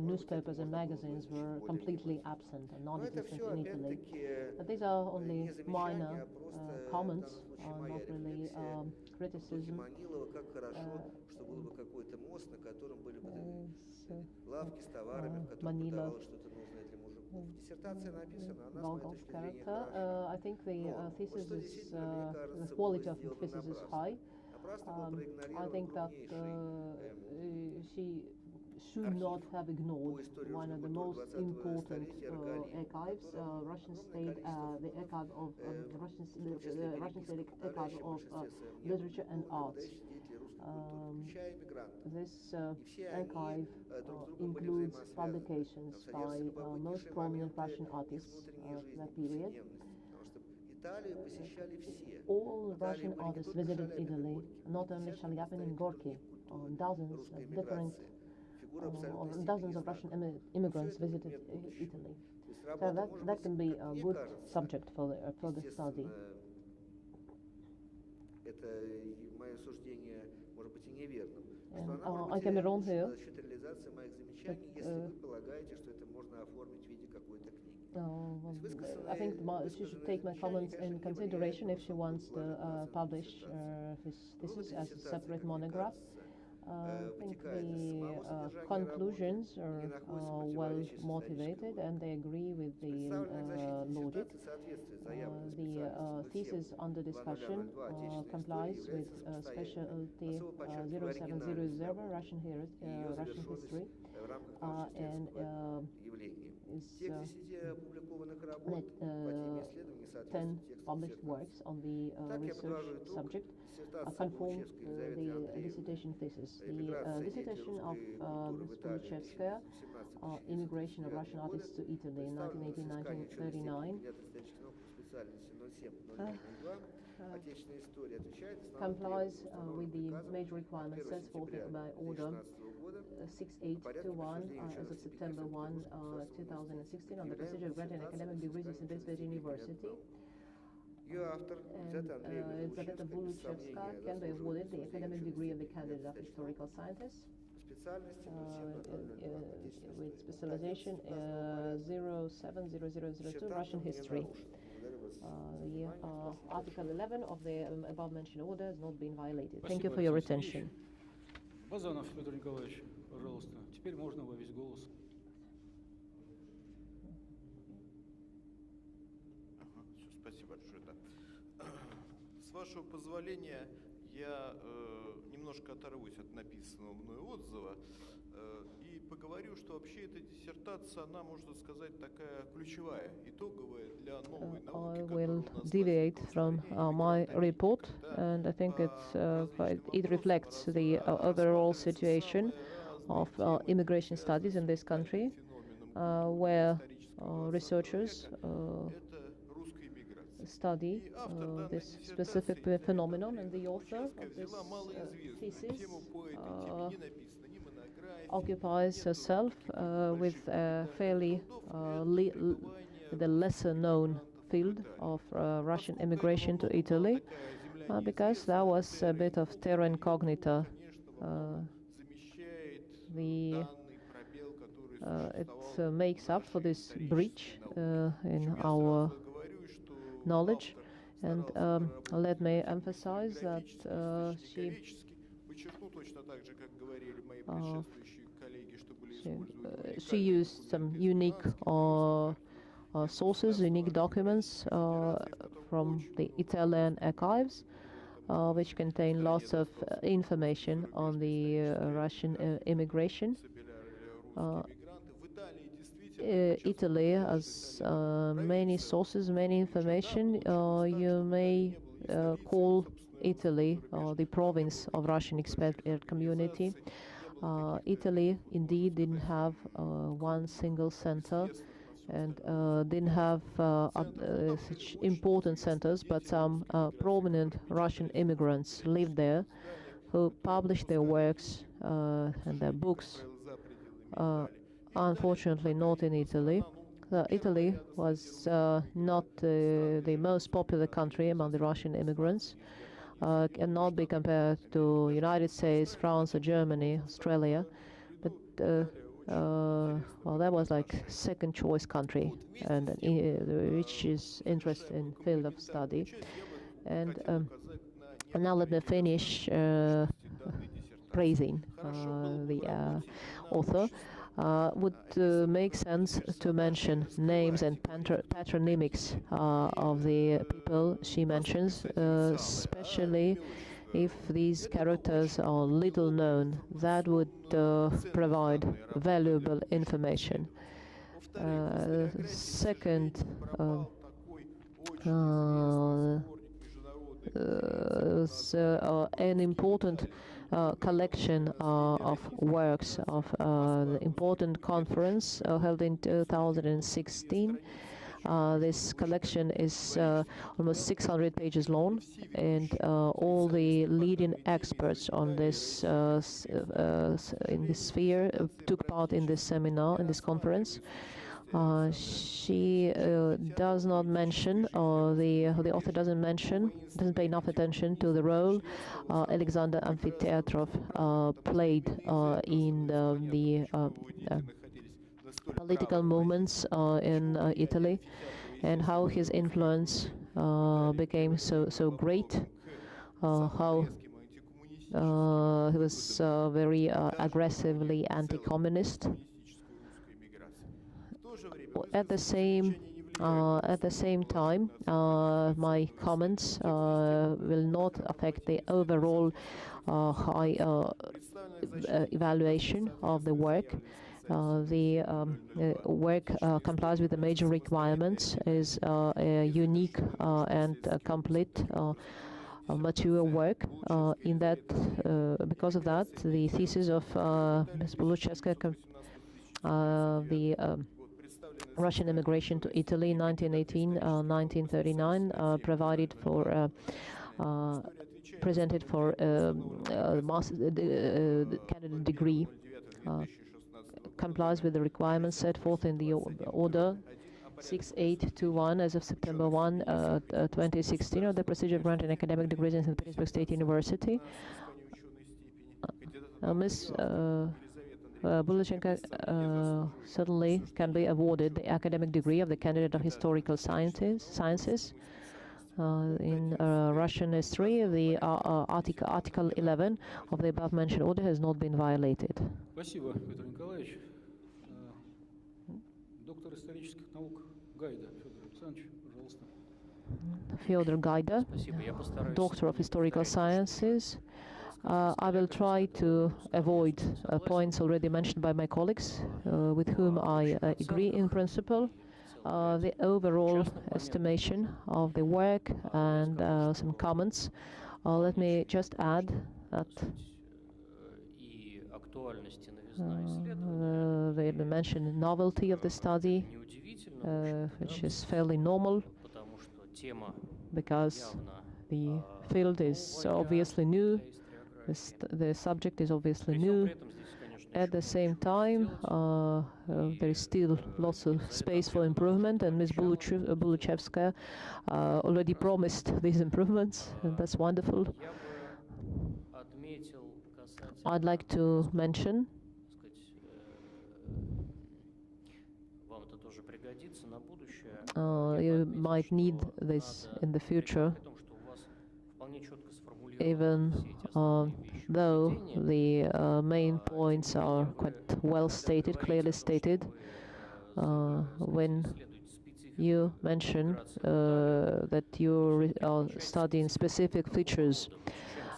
newspapers and magazines were completely absent and Но это non-existent все, in Italy. опять-таки, But these are only не minor замечания, а просто в comments, данном случае not моя really рефлексия. В духе criticism. Манилова, как хорошо, что был бы какой-то мост, на котором были бы лавки с товарами, в которых Manila. продавалось что-то нужное для мужиков. Диссертация написана, она, с моей Volkov's точки зрения, character. хороша. I think the Но вот thesis что is, действительно, мне the кажется, quality было of the сделано thesis is напрасно. high. Напрасно был I проигнорирован think that крупнейший she should not have ignored по истории one of the русской most культуры 20-го important столетия «Аркалий», archives, в котором Russian огромное state, количество the archive of в том числе the Russian state переписка, archive подавляющее of большинстве своем literature and неопубликованных arts. выдающих деятелей русской культуры, включая иммигрантов. This И все они archive друг с другом были includes взаимосвязаны. publications Там by содержатся most любопытнейшие prominent моменты Russian из artists внутренней of жизни, that period. повседневности. Потому что Италию посещали все. All В Италии Russian были не artists только visited Шаляпин и Italy, Горький, not only десятки Shaliapin and представителей Gorky, других культур dozens of русской different, эмиграции. Фигура абсолютной dozens степени of Russian знаковая. immigrants Всё это visited предмет будущего. Italy. То есть So работа, может that быть, can be как a мне good кажется, subject for the study. естественно, это мое суждение может быть и неверным, что она I может can be быть wrong улучшена here, за счет реализации моих замечаний, если вы полагаете, что это можно оформить в виде какой-то книги. I think she should take my comments in consideration if she wants to publish his thesis as a separate monograph. I think the conclusions are well motivated and they agree with the logic. The thesis under discussion complies with specialty 0700 Russian history and is 10 published works on the research subject conform the dissertation thesis. The dissertation of Ms. Buluchevskaia, Immigration of Russian Artists to Italy in 1918-1939, complies with the major requirements set forth by Order 6821 as of September 1, 2016 on the procedure of granting academic degrees in St. Petersburg University. And Elizaveta Buluchevskaia can be awarded the academic degree of the candidate of historical scientist with specialization 070002 Russian history. Article 11 of the above-mentioned order has not been violated. Thank you for your attention. Базанов Федор Николаевич, пожалуйста. Теперь можно во весь голос. Спасибо большое. Да. С вашего позволения, я немножко оторвусь от написанного мною отзыва и говорю, что вообще эта диссертация, она, можно сказать, такая ключевая, итоговая для новой науки, I которая will у нас deviate возникла в from стране, my иммигрантология, report, когда and I think по it различным reflects вопросам the overall рассматриваются situation самые of разные темы, immigration studies связанные in с this уникальным country, феноменом культурного и where исторического 20 researchers века. Это русская иммиграция. study И автор данной this диссертации, specific Елизавета phenomenon, and the Андреевна author Бuluchevskaia, of this взяла малоизвестную thesis тему по этой теме. Не написано ни монографии, occupies нету herself каких-либо with больших a капитальных fairly трудов. Это пребывание the lesser русских known иммигрантов в field Италии. of Russian Поскольку это immigration во to многом была Italy, такая земля because that неизвестная, was a bit of terra ее incognita. конечно, во многом замещает The данный пробел, который it существовал makes в up for нашей this исторической breach науке. in Причем я our сразу говорю, что knowledge. автор And старался let me проработать emphasize that she исторически, подчеркну точно так же, как говорили мои предшествующие коллеги, что были использованы she used some unique sources, unique documents from the Italian archives, which contain lots of information on the Russian immigration. Italy has many sources, many information. You may call Italy the province of Russian expatriate community. Italy indeed didn't have one single center and didn't have such important centers, but some prominent Russian immigrants lived there who published their works and their books. Unfortunately, not in Italy. Italy was not the most popular country among the Russian immigrants, cannot be compared to United States, France, or Germany, Australia, but well, that was like second choice country and which is interested in field of study. And now let me finish praising the author. Would make sense to mention names and patronymics of the people she mentions, especially if these characters are little known. That would provide valuable information. Second, an important collection of works of the important conference held in 2016. This collection is almost 600 pages long, and all the leading experts on this in this sphere took part in this seminar, in this conference. She does not mention, or the author doesn't pay enough attention to the role Alexander Amfiteatrov played in the political movements in Italy, and how his influence became so great, how he was very aggressively anti-communist. At the same time, my comments will not affect the overall high evaluation of the work. The work complies with the major requirements, is a unique and complete mature work. Because of that, the thesis of Ms. Buluchevskaia, the Russian immigration to Italy, 1918-1939, presented for candidate degree, complies with the requirements set forth in the order 6821 as of September 1, 2016, of the procedure of granting academic degrees in St. Petersburg State University. Ms. Buluchevskaia certainly can be awarded the academic degree of the candidate of historical sciences. In Russian history, the Article 11 of the above-mentioned order has not been violated. Спасибо, Петр Николаевич. Доктор исторических наук Гайда Федор Александрович, пожалуйста. Fyodor Gaida, Doctor of Historical Sciences. I will try to avoid points already mentioned by my colleagues, with whom I agree in principle. The overall estimation of the work and some comments. Let me just add that they mentioned novelty of the study, which is fairly normal, because the field is obviously new, the subject is obviously new. At the same time, there is still lots of space for improvement, and Ms. Buluchevskaia already promised these improvements, and that's wonderful. I'd like to mention you might need this in the future, even though the main points are quite well stated, clearly stated. When you mention that you are studying specific features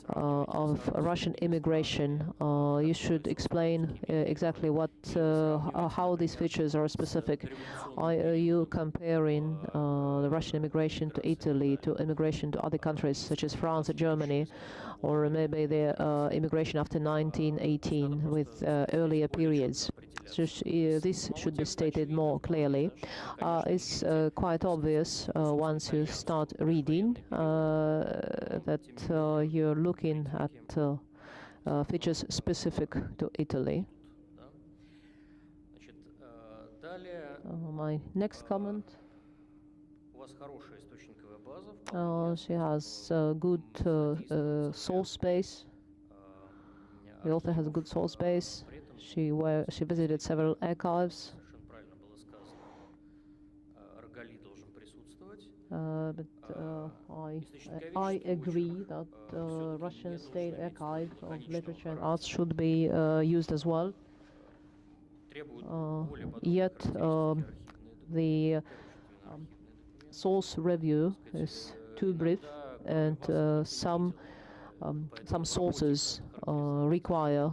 of Russian immigration, you should explain exactly what, how these features are specific. Are you comparing the Russian immigration to Italy, to immigration to other countries such as France or Germany, or maybe the immigration after 1918 with earlier periods? So this should be stated more clearly. It's quite obvious once you start reading that you're looking at features specific to Italy. My next comment. She has good source base. The author has a good source base. She visited several archives. But I agree that Russian State Archive of Literature and Arts should be used as well. Yet the source review is too brief, and some sources require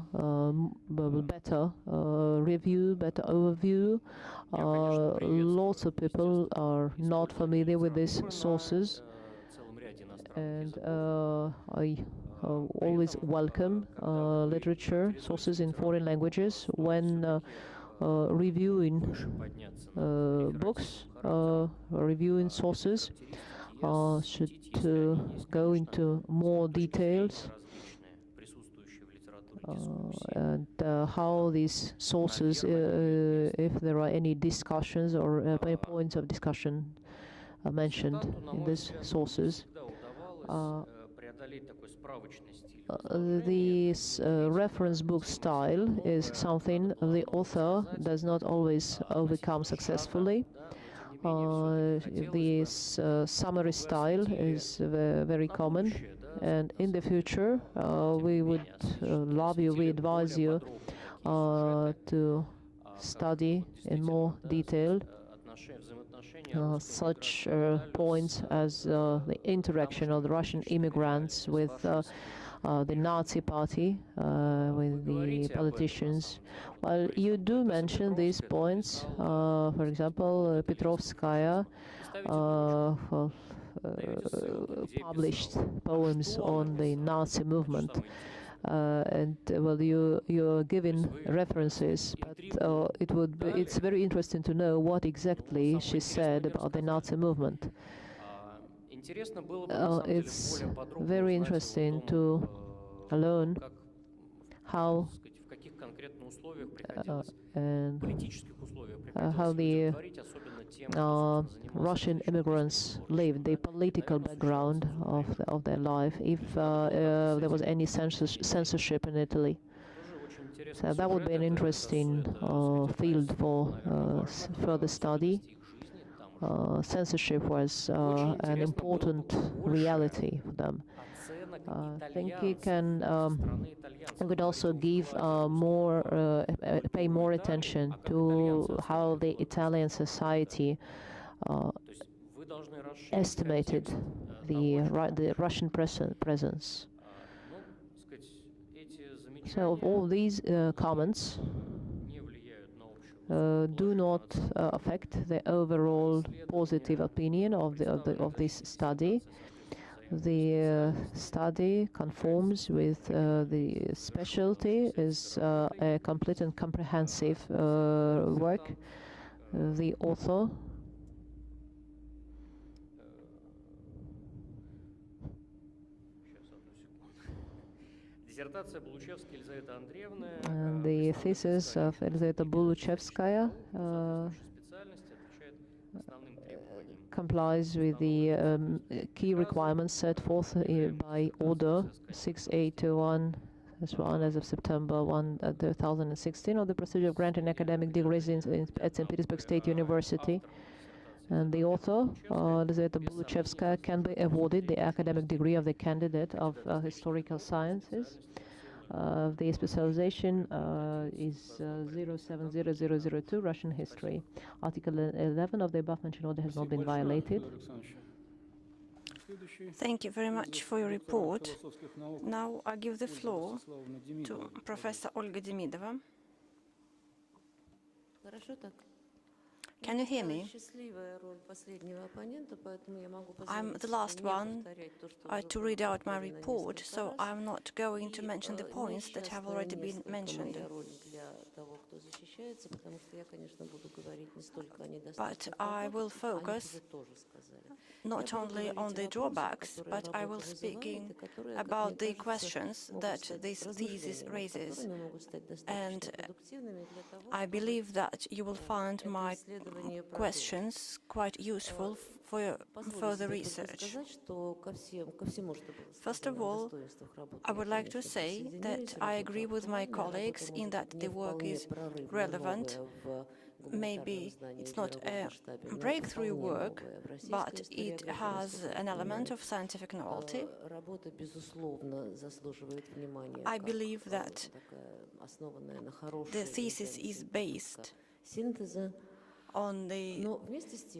better review, better overview. Lots of people are not familiar with these sources, and I always welcome literature sources in foreign languages when reviewing books, reviewing sources. Should go into more details and how these sources, if there are any discussions or points of discussion mentioned in these sources. This reference book style is something the author does not always overcome successfully. This summary style is very common, and in the future we would we advise you to study in more detail such points as the interaction of the Russian immigrants with the Nazi party, with the politicians. Well, you do mention these points. For example, Petrovskaya published poems on the Nazi movement. And well, you're giving references, but it's very interesting to know what exactly she said about the Nazi movement. It's very interesting to learn how how the Russian immigrants lived, the political background of their life, if there was any censorship in Italy. So that would be an interesting field for further study. Censorship was an important reality for them. I think you can would also give pay more attention to how the Italian society estimated the Russian presence. So all these comments do not affect the overall positive opinion of this study. The study conforms with the specialty, is a complete and comprehensive work. The author and the thesis of Elizaveta Buluchevskaia complies with the key requirements set forth by Order 6821 as of September 1, 2016 of the procedure of granting academic degrees at St. Petersburg State University. And the author, Elizaveta Buluchevskaia, can be awarded the academic degree of the candidate of historical sciences. The specialization is 070002, Russian history. Article 11 of the above-mentioned order has not been violated. Thank you very much for your report. Now I give the floor to Professor Olga Demidova. Can you hear me? I'm the last one to read out my report, so I'm not going to mention the points that have already been mentioned. But I will focus not only on the drawbacks, but I will speak about the questions that this thesis raises. And I believe that you will find my questions quite useful for your further research. First of all, I would like to say that I agree with my colleagues in that the work is relevant. Maybe it's not a breakthrough work, but it has an element of scientific novelty. I believe that the thesis is based on the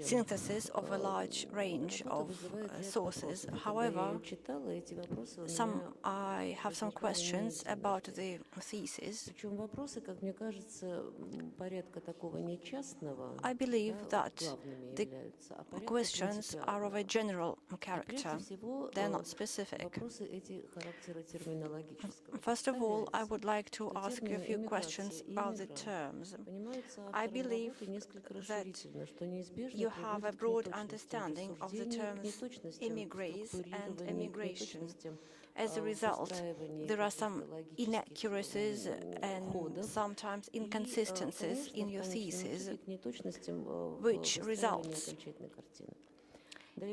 synthesis of a large range of sources. However, I have some questions about the thesis. I believe that the questions are of a general character. They are not specific. First of all, I would like to ask you a few questions about the terms. I believe that you have a broad understanding of the terms emigres and emigration. As a result, there are some inaccuracies and sometimes inconsistencies in your thesis, which results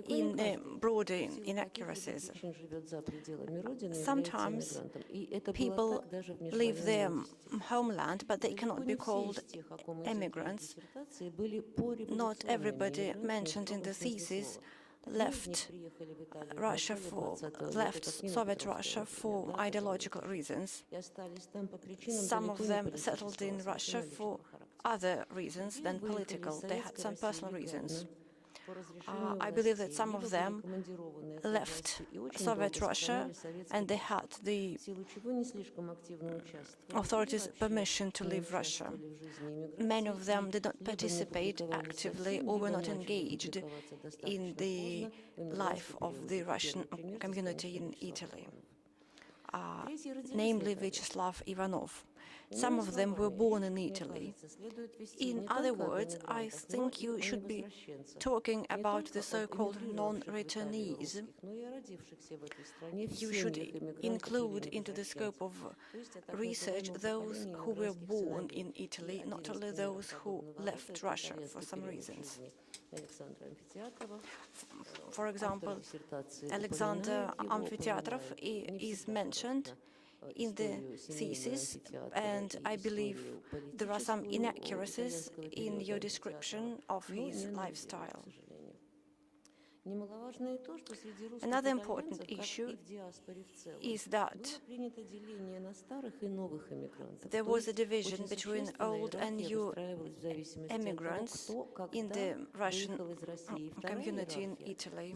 in broader inaccuracies. Sometimes people leave their homeland, but they cannot be called immigrants. Not everybody mentioned in the thesis left Soviet Russia for ideological reasons. Some of them settled in Russia for other reasons than political. They had some personal reasons. I believe that some of them left Soviet Russia and they had the authorities' permission to leave Russia. Many of them did not participate actively or were not engaged in the life of the Russian community in Italy, namely Vyacheslav Ivanov. Some of them were born in Italy. In other words, I think you should be talking about the so-called non-returnees. You should include into the scope of research those who were born in Italy, not only those who left Russia for some reasons. For example, Alexander Amfiteatrov is mentioned in the thesis, and I believe there are some inaccuracies in your description of his lifestyle. Another important issue is that there was a division between old and new immigrants in the Russian community in Italy.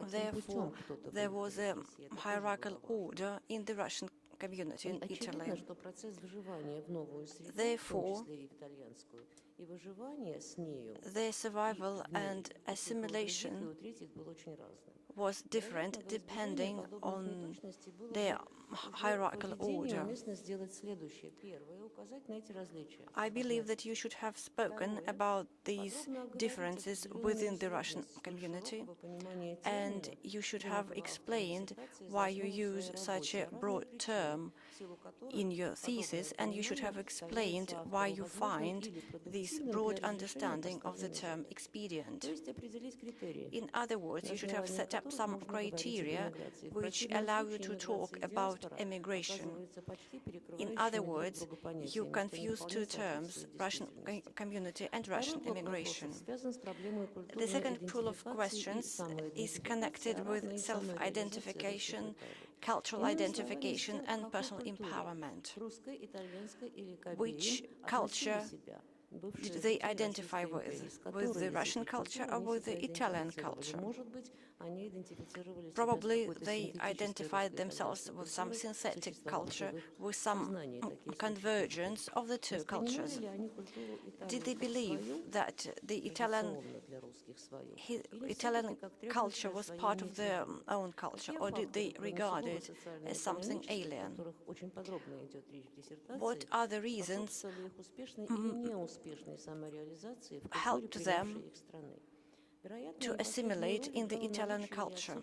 Therefore, there was a hierarchical order in the Russian community in Italy. Очевидно, что процесс вживания в новую среду, в том Therefore, числе и в итальянскую, и выживание с нею, their survival в ней, and у тех, и у других, и assimilation у третьих был очень разным. was different Вероятно, depending подобных on неточностей было their бы hierarchical в поведении order. уместно сделать следующее. Первое, указать на эти различия. I believe that you should have spoken about these differences within the Russian community, and you should have explained why you use such a broad term in your thesis, and you should have explained why you find this broad understanding of the term expedient. In other words, you should have set up some criteria which allow you to talk about emigration. In other words, you confuse two terms, Russian community and Russian immigration. The second pool of questions is connected with self-identification, cultural identification, and personal empowerment. Which culture did they identify with the Russian culture or with the Italian culture? Probably they identified themselves with some synthetic culture, with some convergence of the two cultures. Did they believe that the Italian culture was part of their own culture, or did they regard it as something alien? What are the reasons helped them to assimilate in the Italian culture?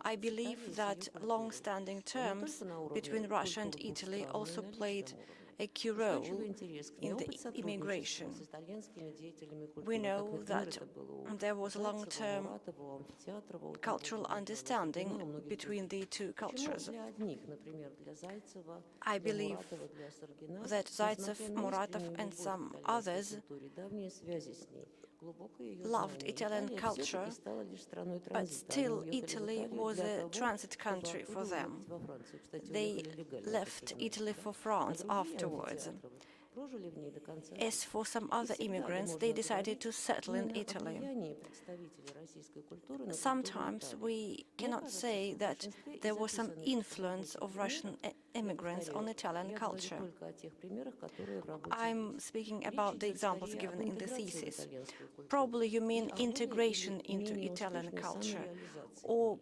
I believe that long-standing terms between Russia and Italy also played a key role in the immigration. We know that there was long-term cultural understanding between the two cultures. I believe that Zaitsev, Muratov, and some others loved Italian culture, but still Italy was a transit country for them. They left Italy for France afterwards. As for some other immigrants, they decided to settle in Italy. Sometimes we cannot say that there was some influence of Russian immigrants on Italian culture. I'm speaking about the examples given in the thesis. Probably you mean integration into Italian culture, or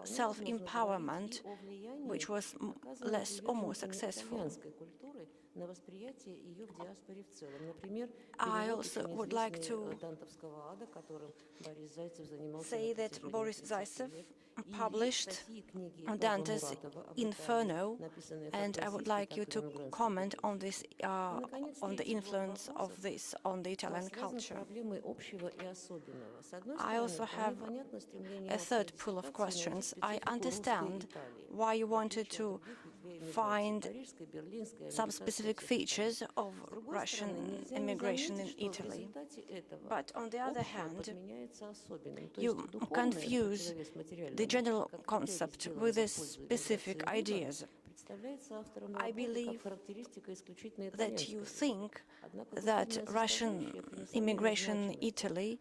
self-empowerment, which was less or more successful. I also would like to say that Boris Zaitsev published Dante's Inferno, and I would like you to comment on this, on the influence of this on the Italian culture. I also have a third pool of questions. I understand why you wanted to find some specific features of Russian immigration in Italy. But on the other hand, you confuse the general concept with the specific ideas. I believe that you think that Russian immigration in Italy,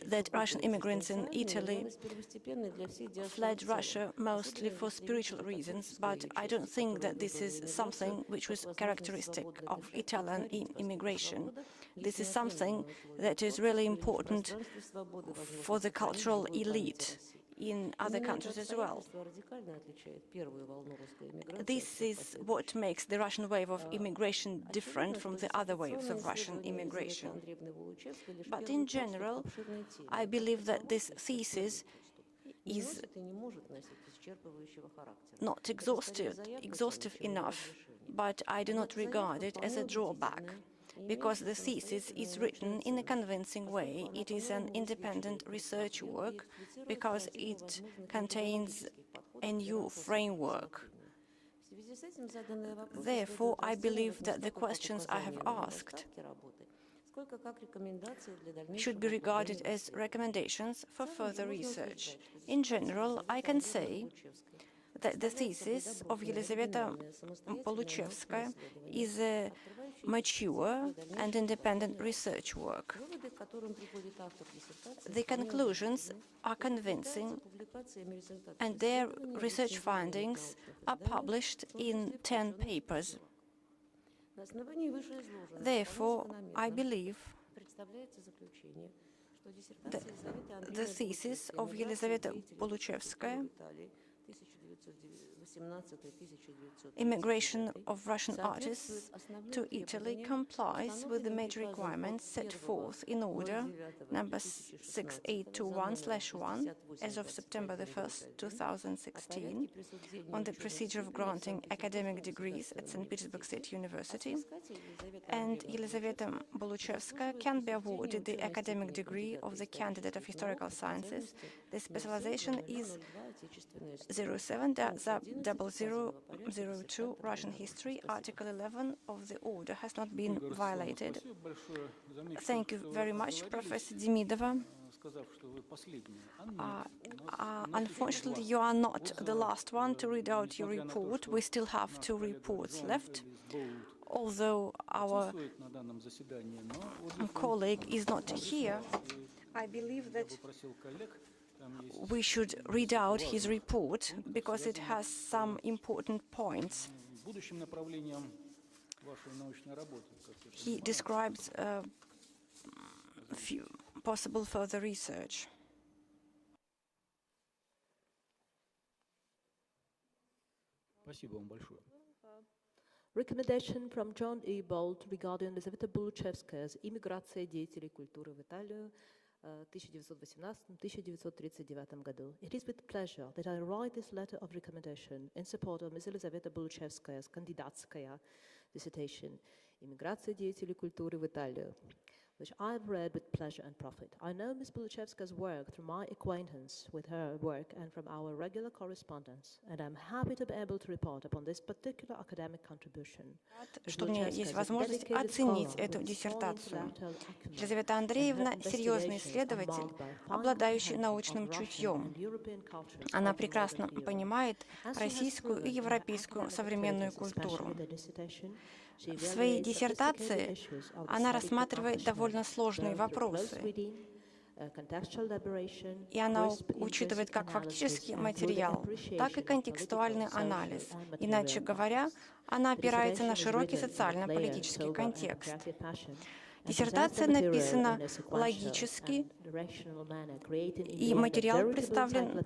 that Russian immigrants in Italy fled Russia mostly for spiritual reasons, but I don't think that this is something which was characteristic of Italian immigration. This is something that is really important for the cultural elite in other countries as well. This is what makes the Russian wave of immigration different from the other waves of Russian immigration. But in general, I believe that this thesis is not exhaustive enough, but I do not regard it as a drawback, because the thesis is written in a convincing way. It is an independent research work because it contains a new framework. Therefore, I believe that the questions I have asked should be regarded as recommendations for further research. In general, I can say that the thesis of Elizaveta Buluchevskaia is a mature and independent research work. Выводы, к которым приходит автор диссертации, The conclusions are convincing, and their research findings are published in 10 papers. На основании вышеизложенного Therefore, I believe представляется заключение, что that диссертация the thesis of Elizaveta Buluchevskaia, Immigration of Russian Artists to Italy, complies with the major requirements set forth in Order number 6821/1 as of September the 1st, 2016, on the procedure of granting academic degrees at St. Petersburg State University, and Elizaveta Buluchevskaia can be awarded the academic degree of the candidate of historical sciences. The specialization is 07-0002 Russian history. Article 11 of the order has not been violated. Thank you very much, Professor Demidova. Unfortunately, you are not the last one to read out your report. We still have 2 reports left. Although our colleague is not here, I believe that we should read out his report because it has some important points. He describes few possible further research. Recommendation from John E. Bolt regarding Elizaveta Buluchevskaia's «Иммиграция деятелей культуры в Италию» 1918-1939 году. It is with pleasure that I write this letter of recommendation in support of Ms. Elizaveta Buluchevskaia's кандидатская dissertation «Иммиграция деятелей культуры в Италию», which I have read with pleasure and profit. I know Ms. Buluchevskaya's work through my acquaintance with her work and from our regular correspondence, and I'm happy to be able to report upon this particular academic contribution. Что у меня есть возможность оценить эту диссертацию. Елизавета Андреевна — серьезный исследователь, обладающий научным чутьем. Она прекрасно понимает российскую и европейскую современную культуру. В своей диссертации она рассматривает довольно сложные вопросы, и она учитывает как фактический материал, так и контекстуальный анализ. Иначе говоря, она опирается на широкий социально-политический контекст. Диссертация написана логически, и материал представлен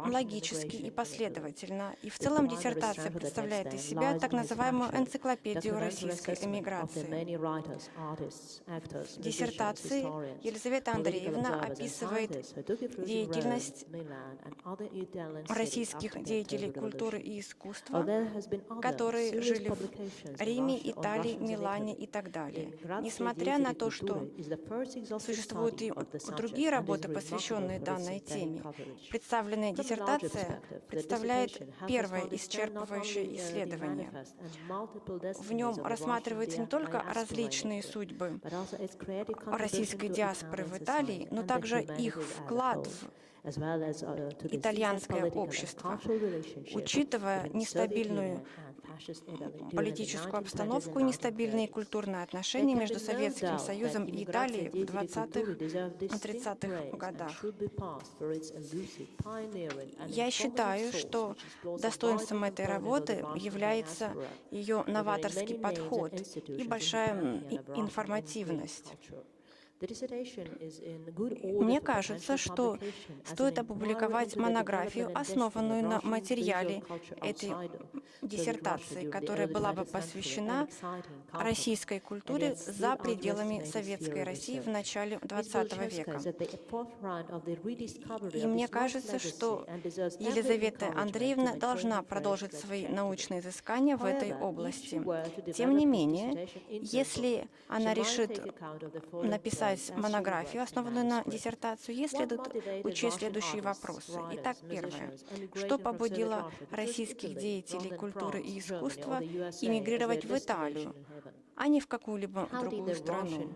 логически и последовательно. И в целом диссертация представляет из себя так называемую энциклопедию российской эмиграции. В диссертации Елизавета Андреевна описывает деятельность российских деятелей культуры и искусства, которые жили в Риме, Италии, Милане и так далее. Несмотря на то, что существуют и другие работы, посвященные данной теме, представленная диссертация представляет первое исчерпывающее исследование. В нем рассматриваются не только различные судьбы российской диаспоры в Италии, но также их вклад в итальянское общество, учитывая нестабильную политическую обстановку и нестабильные культурные отношения между Советским Союзом и Италией в 20-30-х годах. Я считаю, что достоинством этой работы является ее новаторский подход и большая информативность. Мне кажется, что стоит опубликовать монографию, основанную на материале этой диссертации, которая была бы посвящена российской культуре за пределами Советской России в начале XX века. И мне кажется, что Елизавета Андреевна должна продолжить свои научные изыскания в этой области. Тем не менее, если она решит написать монографию, основанную на диссертацию, ей следует учесть следующие вопросы. Итак, первое. Что побудило российских деятелей культуры и искусства эмигрировать в Италию, а не в какую-либо другую страну.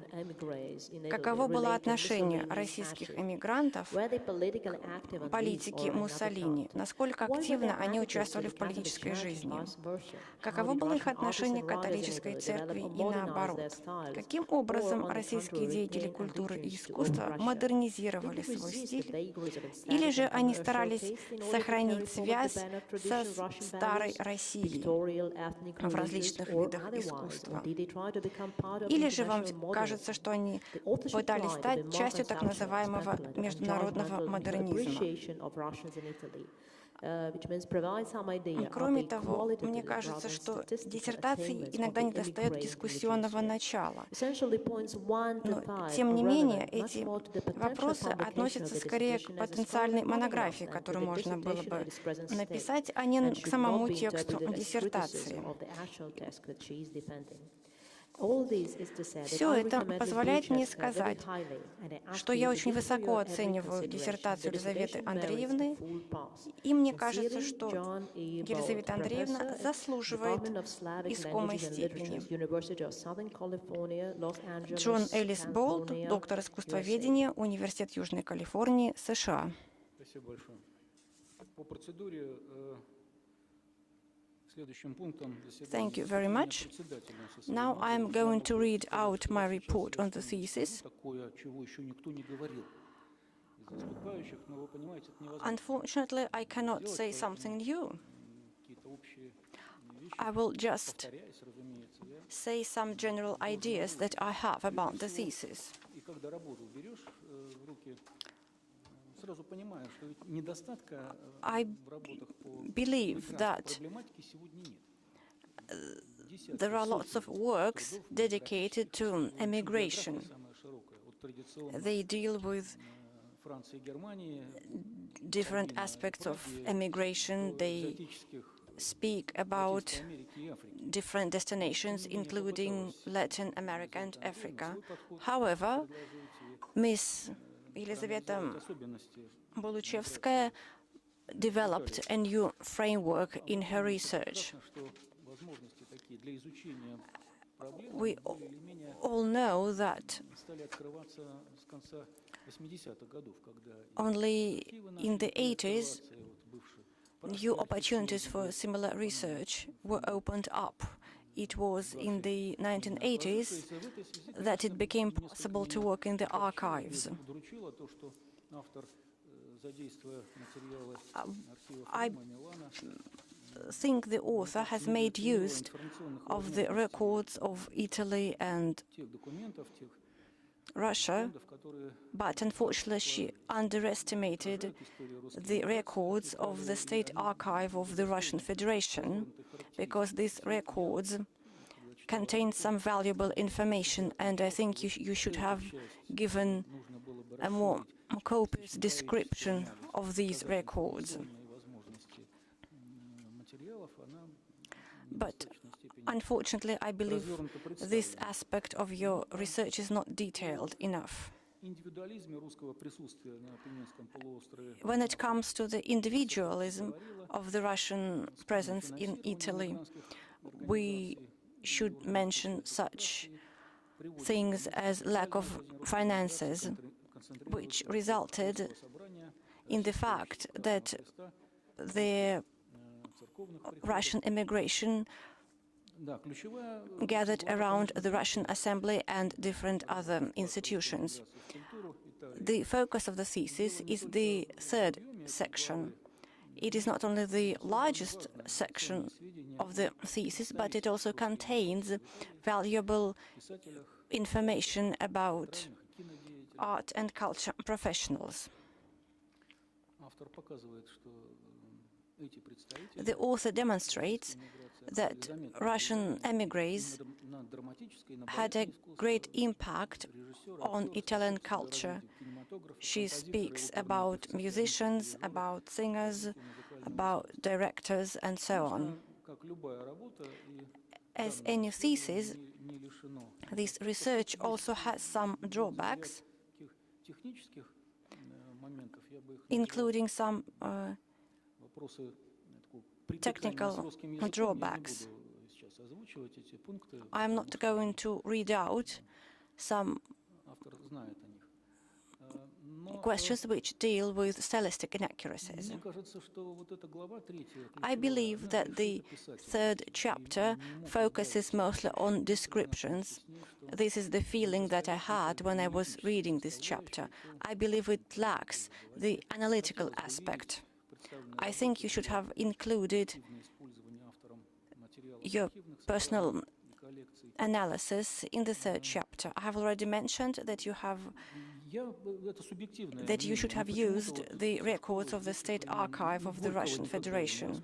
Каково было отношение российских эмигрантов к политике Муссолини? Насколько активно они участвовали в политической жизни? Каково было их отношение к католической церкви и наоборот? Каким образом российские деятели культуры и искусства модернизировали свой стиль? Или же они старались сохранить связь со старой Россией в различных видах искусства? Или же вам кажется, что они пытались стать частью так называемого международного модернизма? Кроме того, мне кажется, что диссертации иногда недостает дискуссионного начала. Но, тем не менее, эти вопросы относятся скорее к потенциальной монографии, которую можно было бы написать, а не к самому тексту диссертации. Все это позволяет мне сказать, что я очень высоко оцениваю диссертацию Елизаветы Андреевны, и мне кажется, что Елизавета Андреевна заслуживает искомой степени. Джон Элис Болт, доктор искусствоведения, Университет Южной Калифорнии, США. Спасибо большое. По процедуре Thank you very much. Now I am going to read out my report on the thesis. Unfortunately, I cannot say something new. I will just say some general ideas that I have about the thesis. I believe that there are lots of works dedicated to emigration. They deal with different aspects of emigration. They speak about different destinations, including Latin America and Africa. However, Ms. Elizaveta Buluchevskaia developed a new framework in her research. We all know that only in the 80s new opportunities for similar research were opened up. It was in the 1980s that it became possible to work in the archives. I think the author has made use of the records of Italy and Russia, but unfortunately she underestimated the records of the State Archive of the Russian Federation, because these records contain some valuable information, and I think you should have given a more copious description of these records. But unfortunately, I believe this aspect of your research is not detailed enough. When it comes to the individualism of the Russian presence in Italy, we should mention such things as lack of finances, which resulted in the fact that the Russian immigration gathered around the Russian Assembly and different other institutions. The focus of the thesis is the third section. It is not only the largest section of the thesis, but it also contains valuable information about art and culture professionals. The author demonstrates that Russian émigrés had a great impact on Italian culture. She speaks about musicians, about singers, about directors, and so on. As any thesis, this research also has some drawbacks, including some technical drawbacks. I am not going to read out some questions which deal with stylistic inaccuracies. I believe that the third chapter focuses mostly on descriptions. This is the feeling that I had when I was reading this chapter. I believe it lacks the analytical aspect. I think you should have included your personal analysis in the third chapter. I have already mentioned that you should have used the records of the State Archive of the Russian Federation.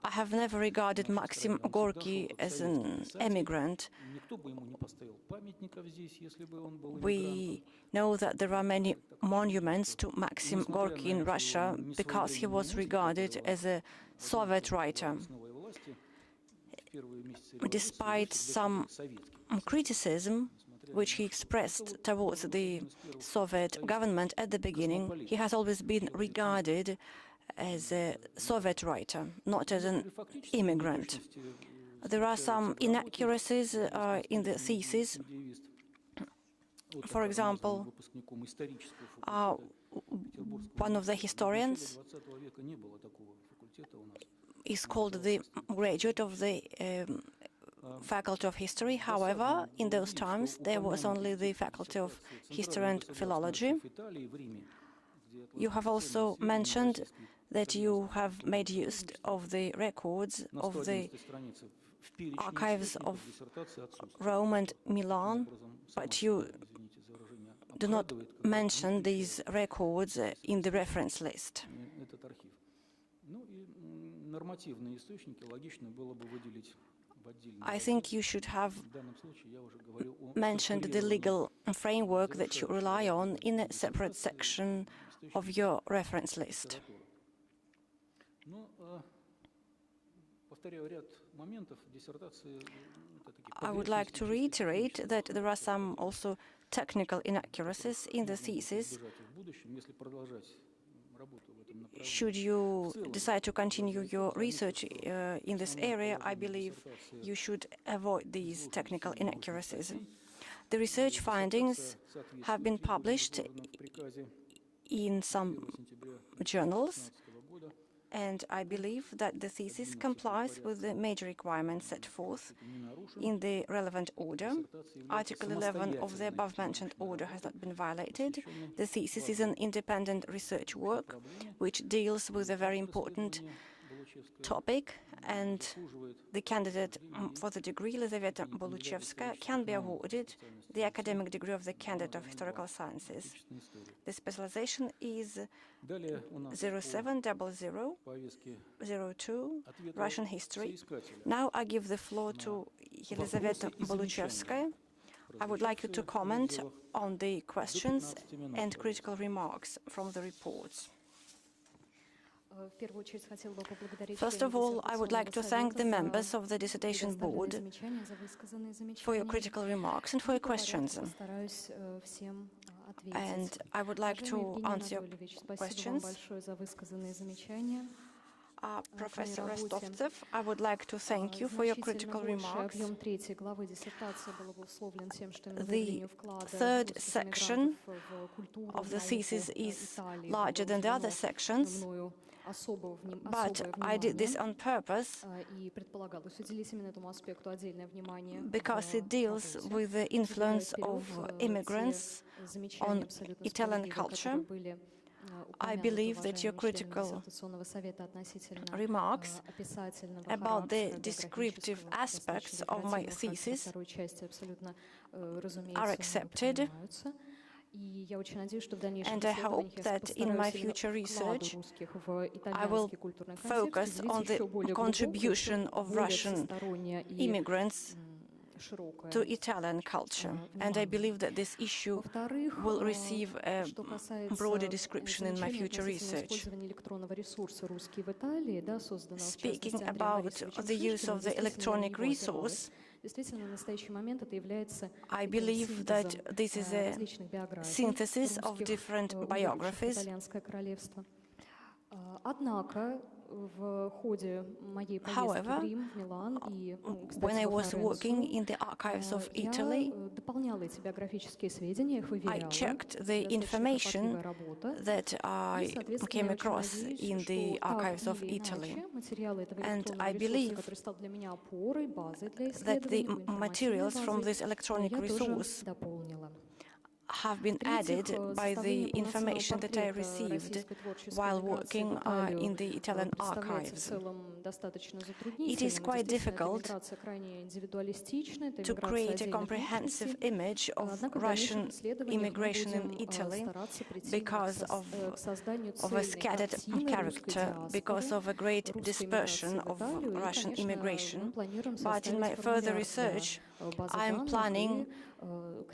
I have never regarded Maxim Gorky as an emigrant. We know that there are many monuments to Maxim Gorky in Russia because he was regarded as a Soviet writer. Despite some criticism which he expressed towards the Soviet government at the beginning, he has always been regarded as a Soviet writer, not as an immigrant. There are some inaccuracies in the thesis. For example, one of the historians is called the graduate of the Faculty of History. However, in those times, there was only the Faculty of History and Philology. You have also mentioned that you have made use of the records of the archives of Rome and Milan, but you do not mention these records in the reference list. I think you should have mentioned the legal framework that you rely on in a separate section of your reference list. I would like to reiterate that there are some also technical inaccuracies in the thesis. Should you decide to continue your research in this area, I believe you should avoid these technical inaccuracies. The research findings have been published in some journals, and I believe that the thesis complies with the major requirements set forth in the relevant order. Article 11 of the above-mentioned order has not been violated. The thesis is an independent research work which deals with a very important topic, and the candidate for the degree, Elizaveta Buluchevskaia, can be awarded the academic degree of the candidate of historical sciences. The specialization is 070002 Russian history. Now I give the floor to Elizaveta Buluchevskaia. I would like you to comment on the questions and critical remarks from the reports. First of all, I would like to thank the members of the Dissertation Board for your critical remarks and for your questions. And I would like to answer your questions. Professor Rostovtsev, I would like to thank you for your critical remarks. The third section of the thesis is larger than the other sections, but I did this on purpose because it deals with the influence of immigrants on Italian culture. I believe that your critical remarks about the descriptive aspects of my thesis are accepted, and I hope that in my future research I will focus on the contribution of Russian immigrants to Italian culture, and I believe that this issue will receive a broader description in my future research. Speaking about the use of the electronic resource, I believe that this is a synthesis of different biographies. However, when I was working in the archives of Italy, I checked the information that I came across in the archives of Italy. And I believe that the materials from this electronic resource have been added by the information that I received while working in the Italian archives. It is quite difficult to create a comprehensive image of Russian immigration in Italy because of a scattered character, because of a great dispersion of Russian immigration. But in my further research, I am planning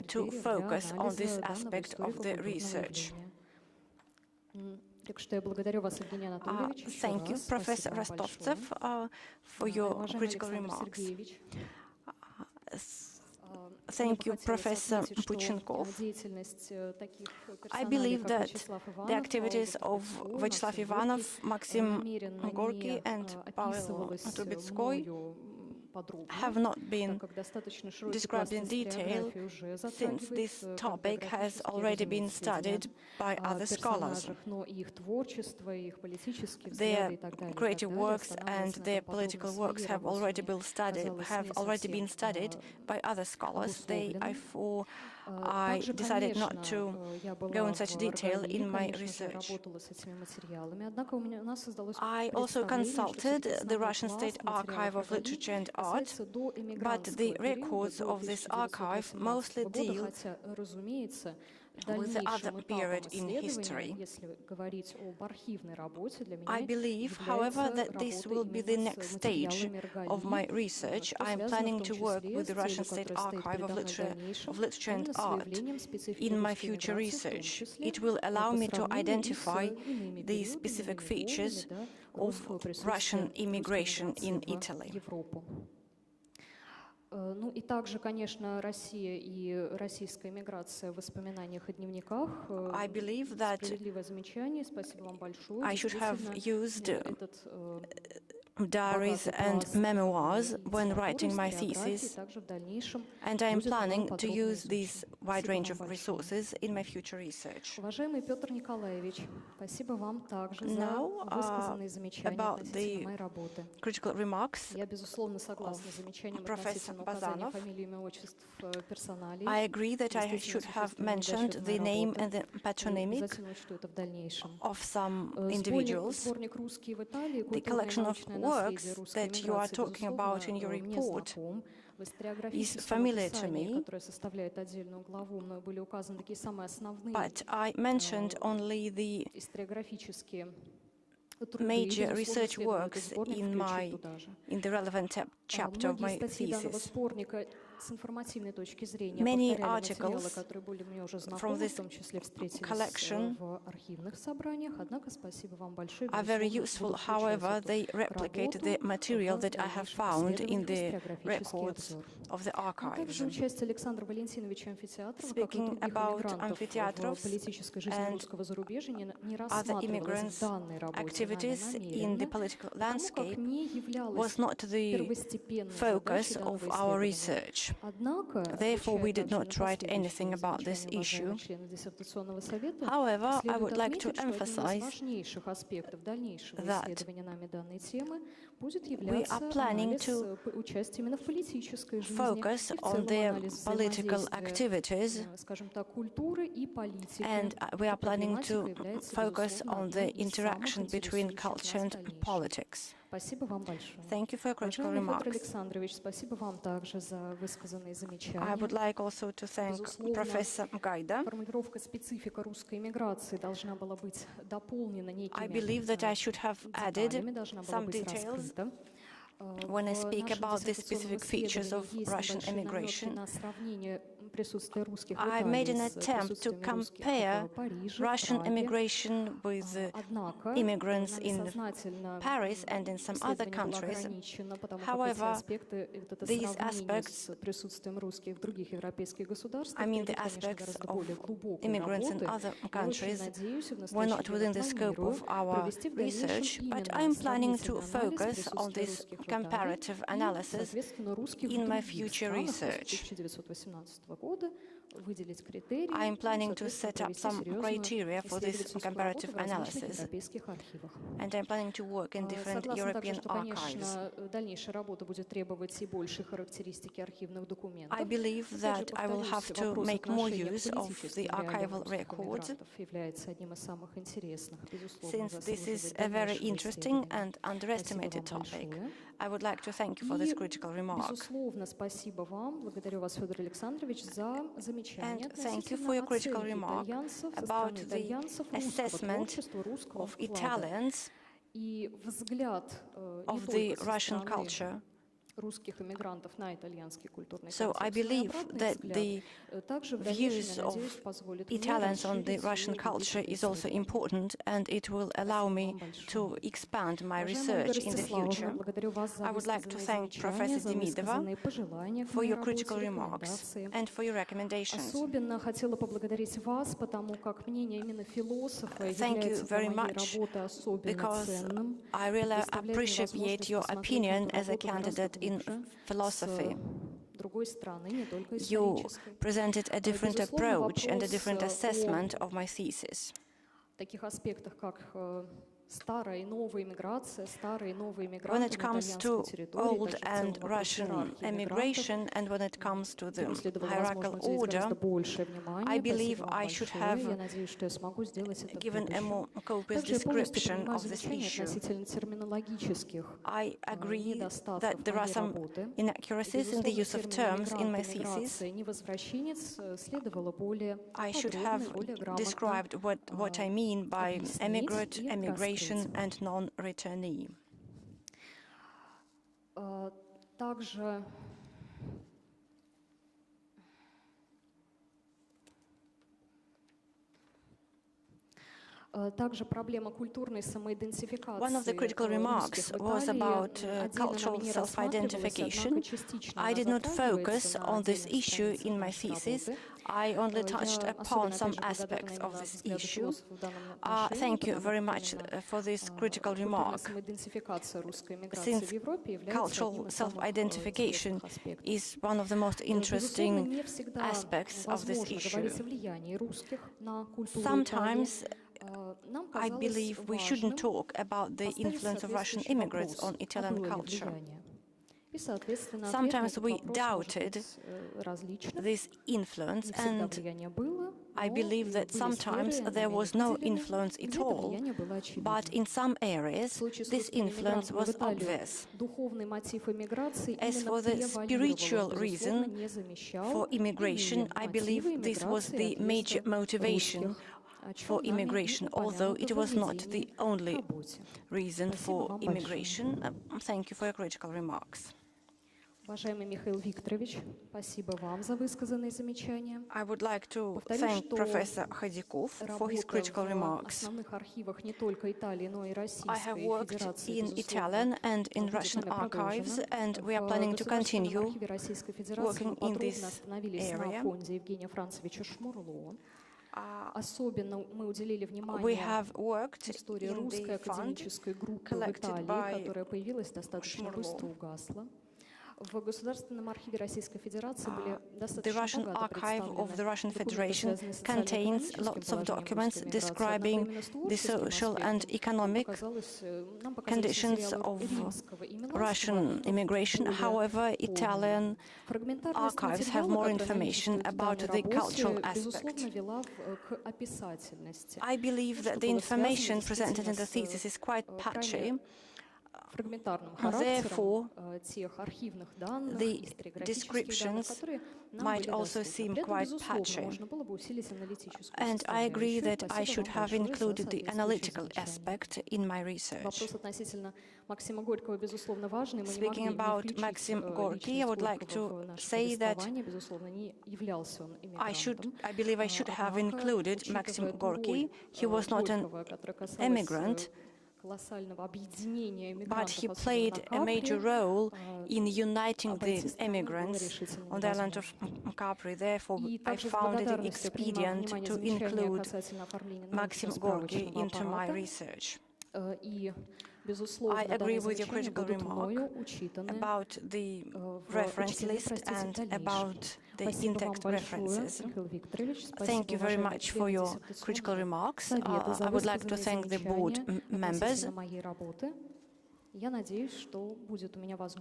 to focus on this aspect of the research. Thank you, Professor Rostovtsev, for your critical remarks. Thank you, Professor Puchenkov. I believe that the activities of Vyacheslav Ivanov, Maxim Gorky, and Pavel Trubetskoy have not been described in detail, since this topic has already been studied by other scholars. Their creative works and their political works have already been studied by other scholars. Therefore, I decided not to go in such detail in my research. I also consulted the Russian State Archive of Literature and Art, but the records of this archive mostly deal with the other period in history. I believe, however, that this will be the next stage of my research. I am planning to work with the Russian State Archive of Literature and Art in my future research. It will allow me to identify the specific features of Russian immigration in Italy. Ну и также, конечно, Россия и российская миграция в воспоминаниях и дневниках. Справедливое замечание. Спасибо вам большое. I should have used diaries and memoirs when writing my thesis, and I am planning to use this wide range of resources in my future research. Уважаемый Петр Николаевич, спасибо вам также Now, за высказанные замечания относительно моей работы. Critical remarks Я, безусловно, согласна с замечанием относительно указания фамилий, имя, отчеств, персоналей. I agree that I should have mentioned the name and the patronymic of some individuals. The collection of works that you are talking about in your report is familiar to me, but I mentioned only the major research works in the relevant chapter of my thesis. Many articles from this collection are very useful. However, they replicate the material that I have found in the records of the archives. Speaking about amphitheaters and other immigrants' activities in the political landscape was not the focus of our research. Therefore, we did not write anything about this issue. However, I would like to emphasize that we are planning to focus on their political activities, and we are planning to focus on the interaction between culture and politics. Thank you for your critical remarks. I would like also to thank Professor Gaida. I believe that I should have added some details when I speak about the specific features of Russian immigration. I made an attempt to compare Russian immigration with immigrants in Paris and in some other countries. However, these aspects, I mean the aspects of immigrants in other countries, were not within the scope of our research, but I am planning to focus on this comparative analysis in my future research. I am planning to set up some criteria for this comparative analysis, and I am planning to work in different European archives. I believe that I will have to make more use of the archival records, since this is a very interesting and underestimated topic. I would like to thank you for this critical remark. And thank you for your critical remark about the assessment of Italians of the Russian culture. So I believe that the views of Italians on the Russian culture is also important, and it will allow me to expand my research in the future. I would like to thank Professor Demidova for your critical remarks and for your recommendations. Thank you very much, because I really appreciate your opinion as a candidate in philosophy. You presented a different approach and a different assessment of my thesis. When it comes to old and Russian emigration, and when it comes to the hierarchical order, I believe I should have given a more copious description of this issue. I agree that there are some inaccuracies in the use of terms in my thesis. I should have described what I mean by emigrant, emigration, and non-returnee. One of the critical remarks was about cultural self-identification. I did not focus on this issue in my thesis. I only touched upon some aspects of this issue. Thank you very much for this critical remark, since cultural self-identification is one of the most interesting aspects of this issue. Sometimes I believe we shouldn't talk about the influence of Russian immigrants on Italian culture. Sometimes we doubted this influence, and I believe that sometimes there was no influence at all, but in some areas this influence was obvious. As for the spiritual reason for immigration, I believe this was the major motivation for immigration, although it was not the only reason for immigration. Thank you for your critical remarks. I would like to thank Professor Khadikov for his critical remarks. I have worked in Italian and in Russian archives, and we are planning to continue working in this area. We have worked in the fund collected by Shmurlo. The Russian archive of the Russian Federation contains lots of documents describing the social and economic conditions of Russian immigration. However, Italian archives have more information about the cultural aspect. I believe that the information presented in the thesis is quite patchy. фрагментарным характером тех архивных данных, the историографических данных, descriptions которые нам might были also доступны. seem При этом, quite безусловно, patchy. можно было бы усилить аналитическую And I agree составляющую. that I Спасибо should вам have большое за included the соответствующее analytical замечание. aspect in my research. Вопрос относительно Максима Горького, безусловно, важный. Мы не Speaking могли не about включить Maxim Gorky, I личность would like Горького to в наше say that повествование. Безусловно, не являлся он I иммигрантом. believe I should have included Maxim Gorky. He was not an immigrant, but he played a major role in uniting the immigrants on the island of Capri. Therefore, I found it expedient to include Maxim Gorky into my research. I agree with your critical remark about the reference list and about the in-text references. Thank you very much for your critical remarks. I would like to thank the board members.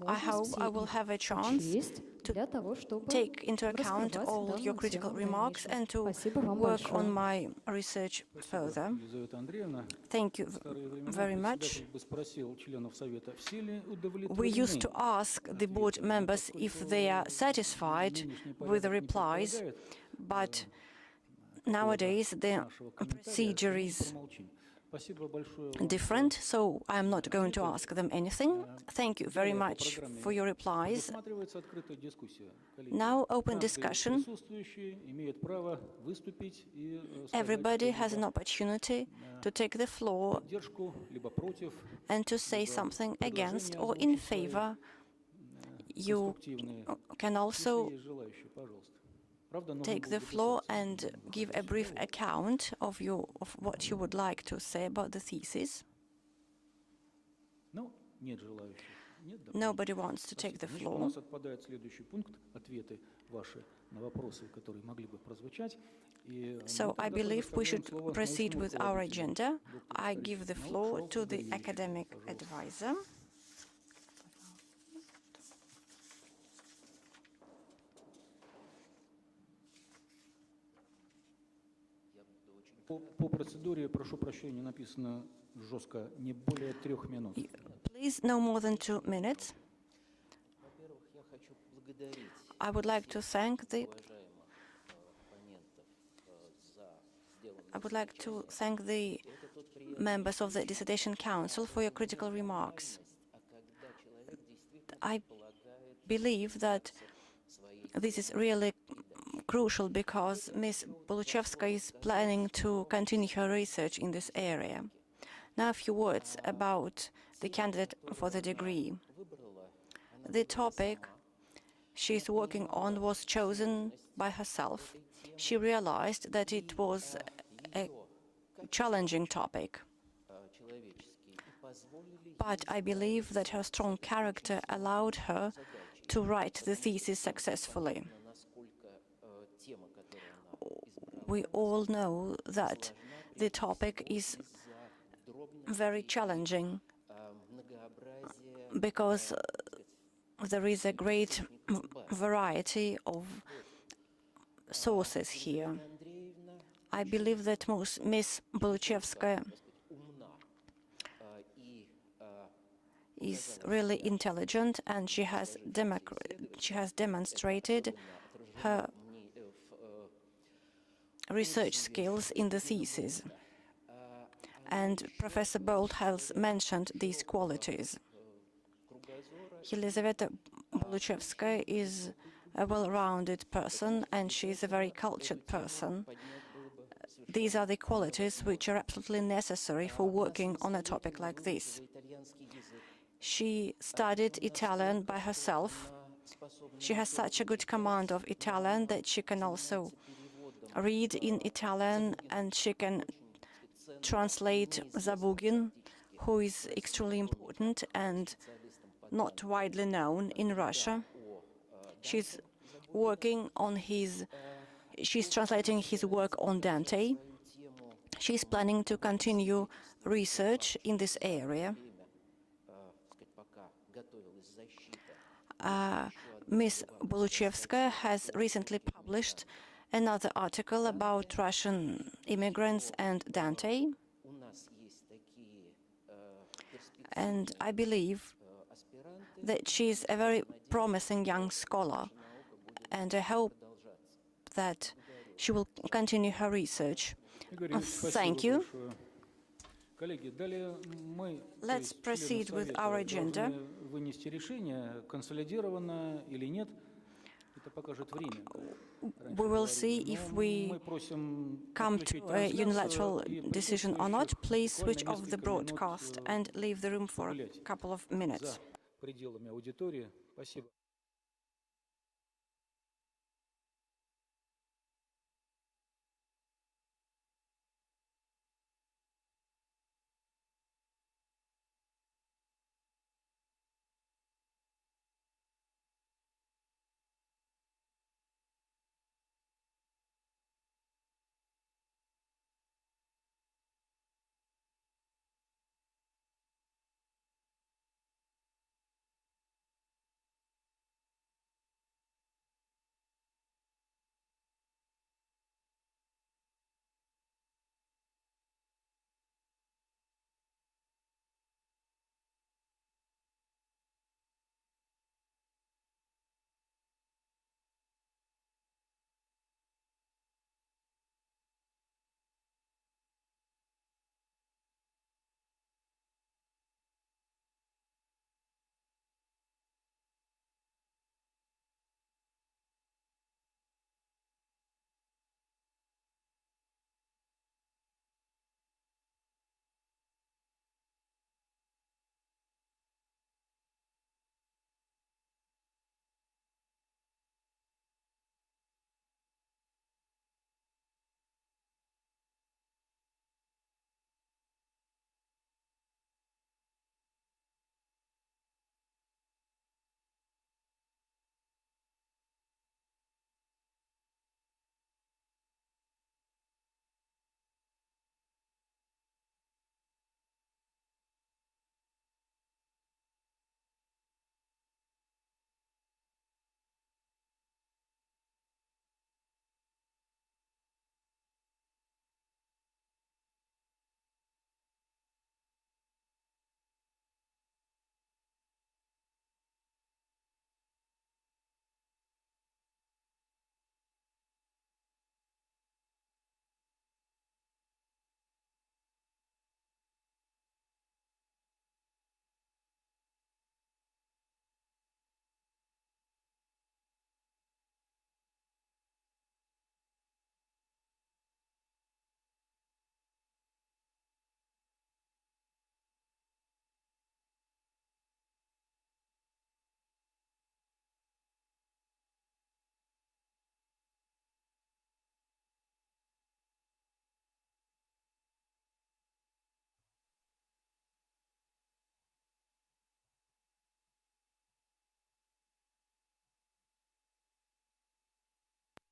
I hope I will have a chance to take into account all your critical remarks and to work on my research further. Thank you very much. We used to ask the board members if they are satisfied with the replies, but nowadays the procedure is different, so I'm not going to ask them anything. Thank you very much for your replies. Now, open discussion. Everybody has an opportunity to take the floor and to say something against or in favor. You can also take the floor and give a brief account of what you would like to say about the thesis. Nobody wants to take the floor. So I believe we should proceed with our agenda. I give the floor to the academic advisor. По процедуре, прошу прощения, написано жестко, не более 3 минут. Please, no more than 2 minutes. I would like to thank the members of the Dissertation Council for your critical remarks. I believe that this is really crucial because Ms. Buluchevskaia is planning to continue her research in this area. Now a few words about the candidate for the degree. The topic she's working on was chosen by herself. She realized that it was a challenging topic. But I believe that her strong character allowed her to write the thesis successfully. We all know that the topic is very challenging because there is a great variety of sources here. I believe that Ms. Buluchevskaia is really intelligent, and she has demonstrated her research skills in the thesis. And Professor Bolt has mentioned these qualities. Elizaveta Buluchevskaia is a well-rounded person, and she is a very cultured person. These are the qualities which are absolutely necessary for working on a topic like this. She studied Italian by herself. She has such a good command of Italian that she can also read in Italian, and she can translate Zabugin, who is extremely important and not widely known in Russia. She's translating his work on Dante. She's planning to continue research in this area. Ms. Buluchevskaia has recently published another article about Russian immigrants and Dante. And I believe that she is a very promising young scholar, and I hope that she will continue her research. Thank you. Let's proceed with our agenda. We will see if we come to a unilateral decision or not. Please switch off the broadcast and leave the room for a couple of minutes.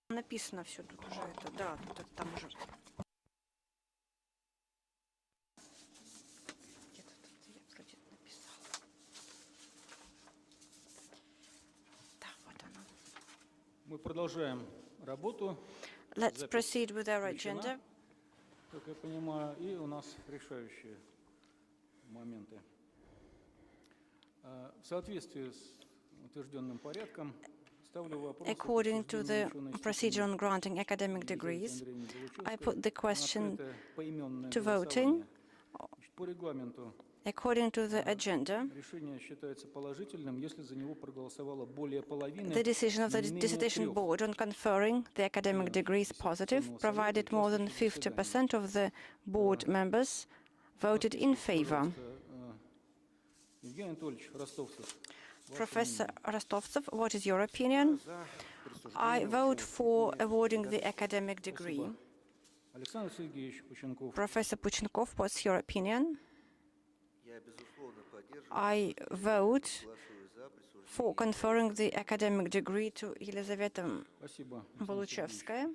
Написано все тут уже это, да, тут там уже. Где-то тут я вроде написала. Да, вот оно. Мы продолжаем работу. Let's proceed with our agenda. Как я понимаю, и у нас решающие моменты. В соответствии с утвержденным порядком, according to the procedure on granting academic degrees, I put the question to voting. According to the agenda, the decision of the Dissertation Board on conferring the academic degree is positive, provided more than 50% of the board members voted in favor. Professor Rostovtsev, what is your opinion? I vote for awarding the academic degree. Professor Puchenkov, what's your opinion? I vote for conferring the academic degree to Elizaveta Buluchevskaia.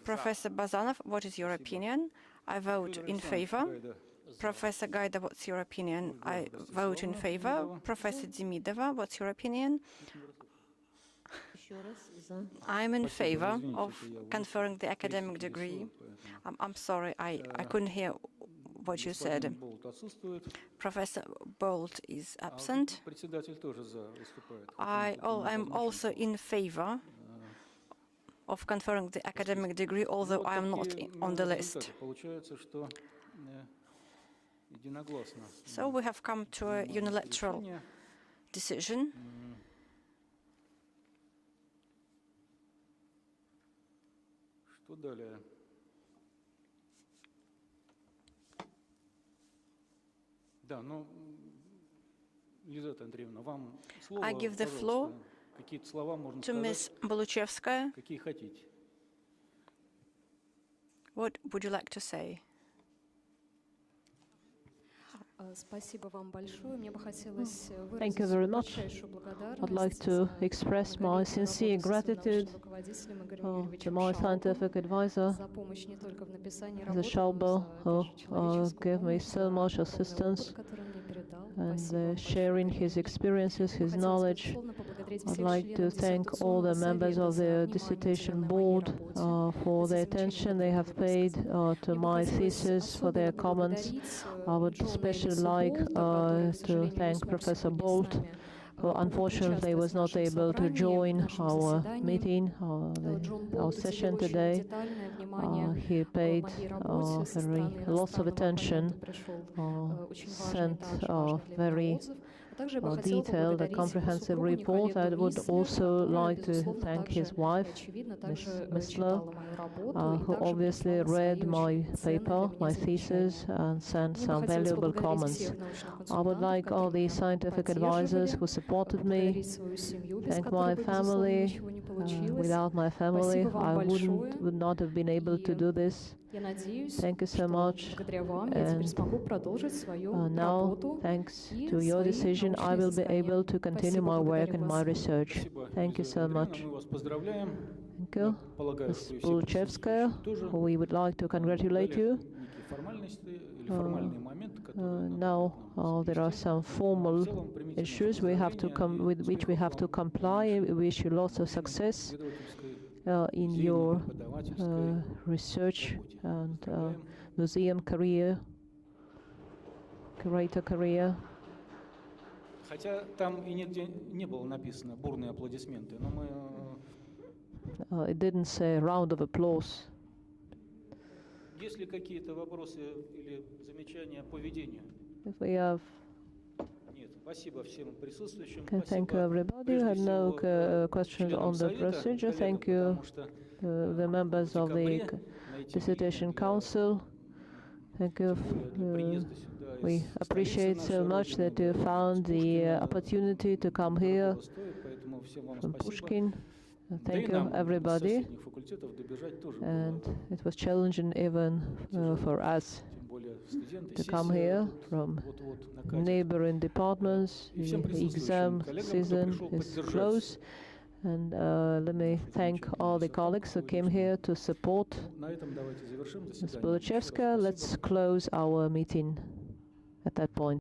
Professor Bazanov, what is your opinion? I vote in favor. Professor Gaida, what's your opinion? I vote in favor. Professor Demidova, what's your opinion? I'm in favor of conferring the academic degree. I'm sorry, I couldn't hear what you said. Professor Bolt is absent. I am also in favor of conferring the academic degree, although I am not on the list. So we have come to a unilateral decision. I give the floor to Ms. Buluchevskaia. What would you like to say? Thank you very much. I'd like to express my sincere gratitude to my scientific advisor, the Shalba, who gave me so much assistance and sharing his experiences, his knowledge. I'd like to thank all the members of the dissertation board for the attention they have paid to my thesis, for their comments. I would especially like to thank Professor Bolt, who unfortunately was not able to join our meeting, our session today. He paid lots of attention, sent very detailed, comprehensive report. I would also like to thank his wife, Ms. Misler, who obviously read my paper, my thesis, and sent some valuable comments. I would like all the scientific advisors who supported me, thank my family. Without my family, I would not have been able to do this. Thank you so much. And now, thanks to your decision, I will be able to continue my work and my research. Thank you so much. Thank you. Ms. Buluchevskaia, we would like to congratulate you. Now there are some formal issues with which we have to comply. We wish you lots of success in your research and museum career, curator career. Хотя там и нигде не было написано бурные аплодисменты, но мы... It didn't say round of applause. Есть ли какие-то вопросы или замечания по ведению? If we have... Нет, спасибо всем присутствующим. Thank you, everybody. We have no questions on the procedure. Thank you to the members of the Dissertation Council. Thank you. We appreciate so much that you found the opportunity to come here from Pushkin. Thank you, everybody. And it was challenging even for us to come here from neighboring departments. The exam season is close. And let me thank all the colleagues who came here to support Ms. Buluchevskaia. Let's close our meeting at that point.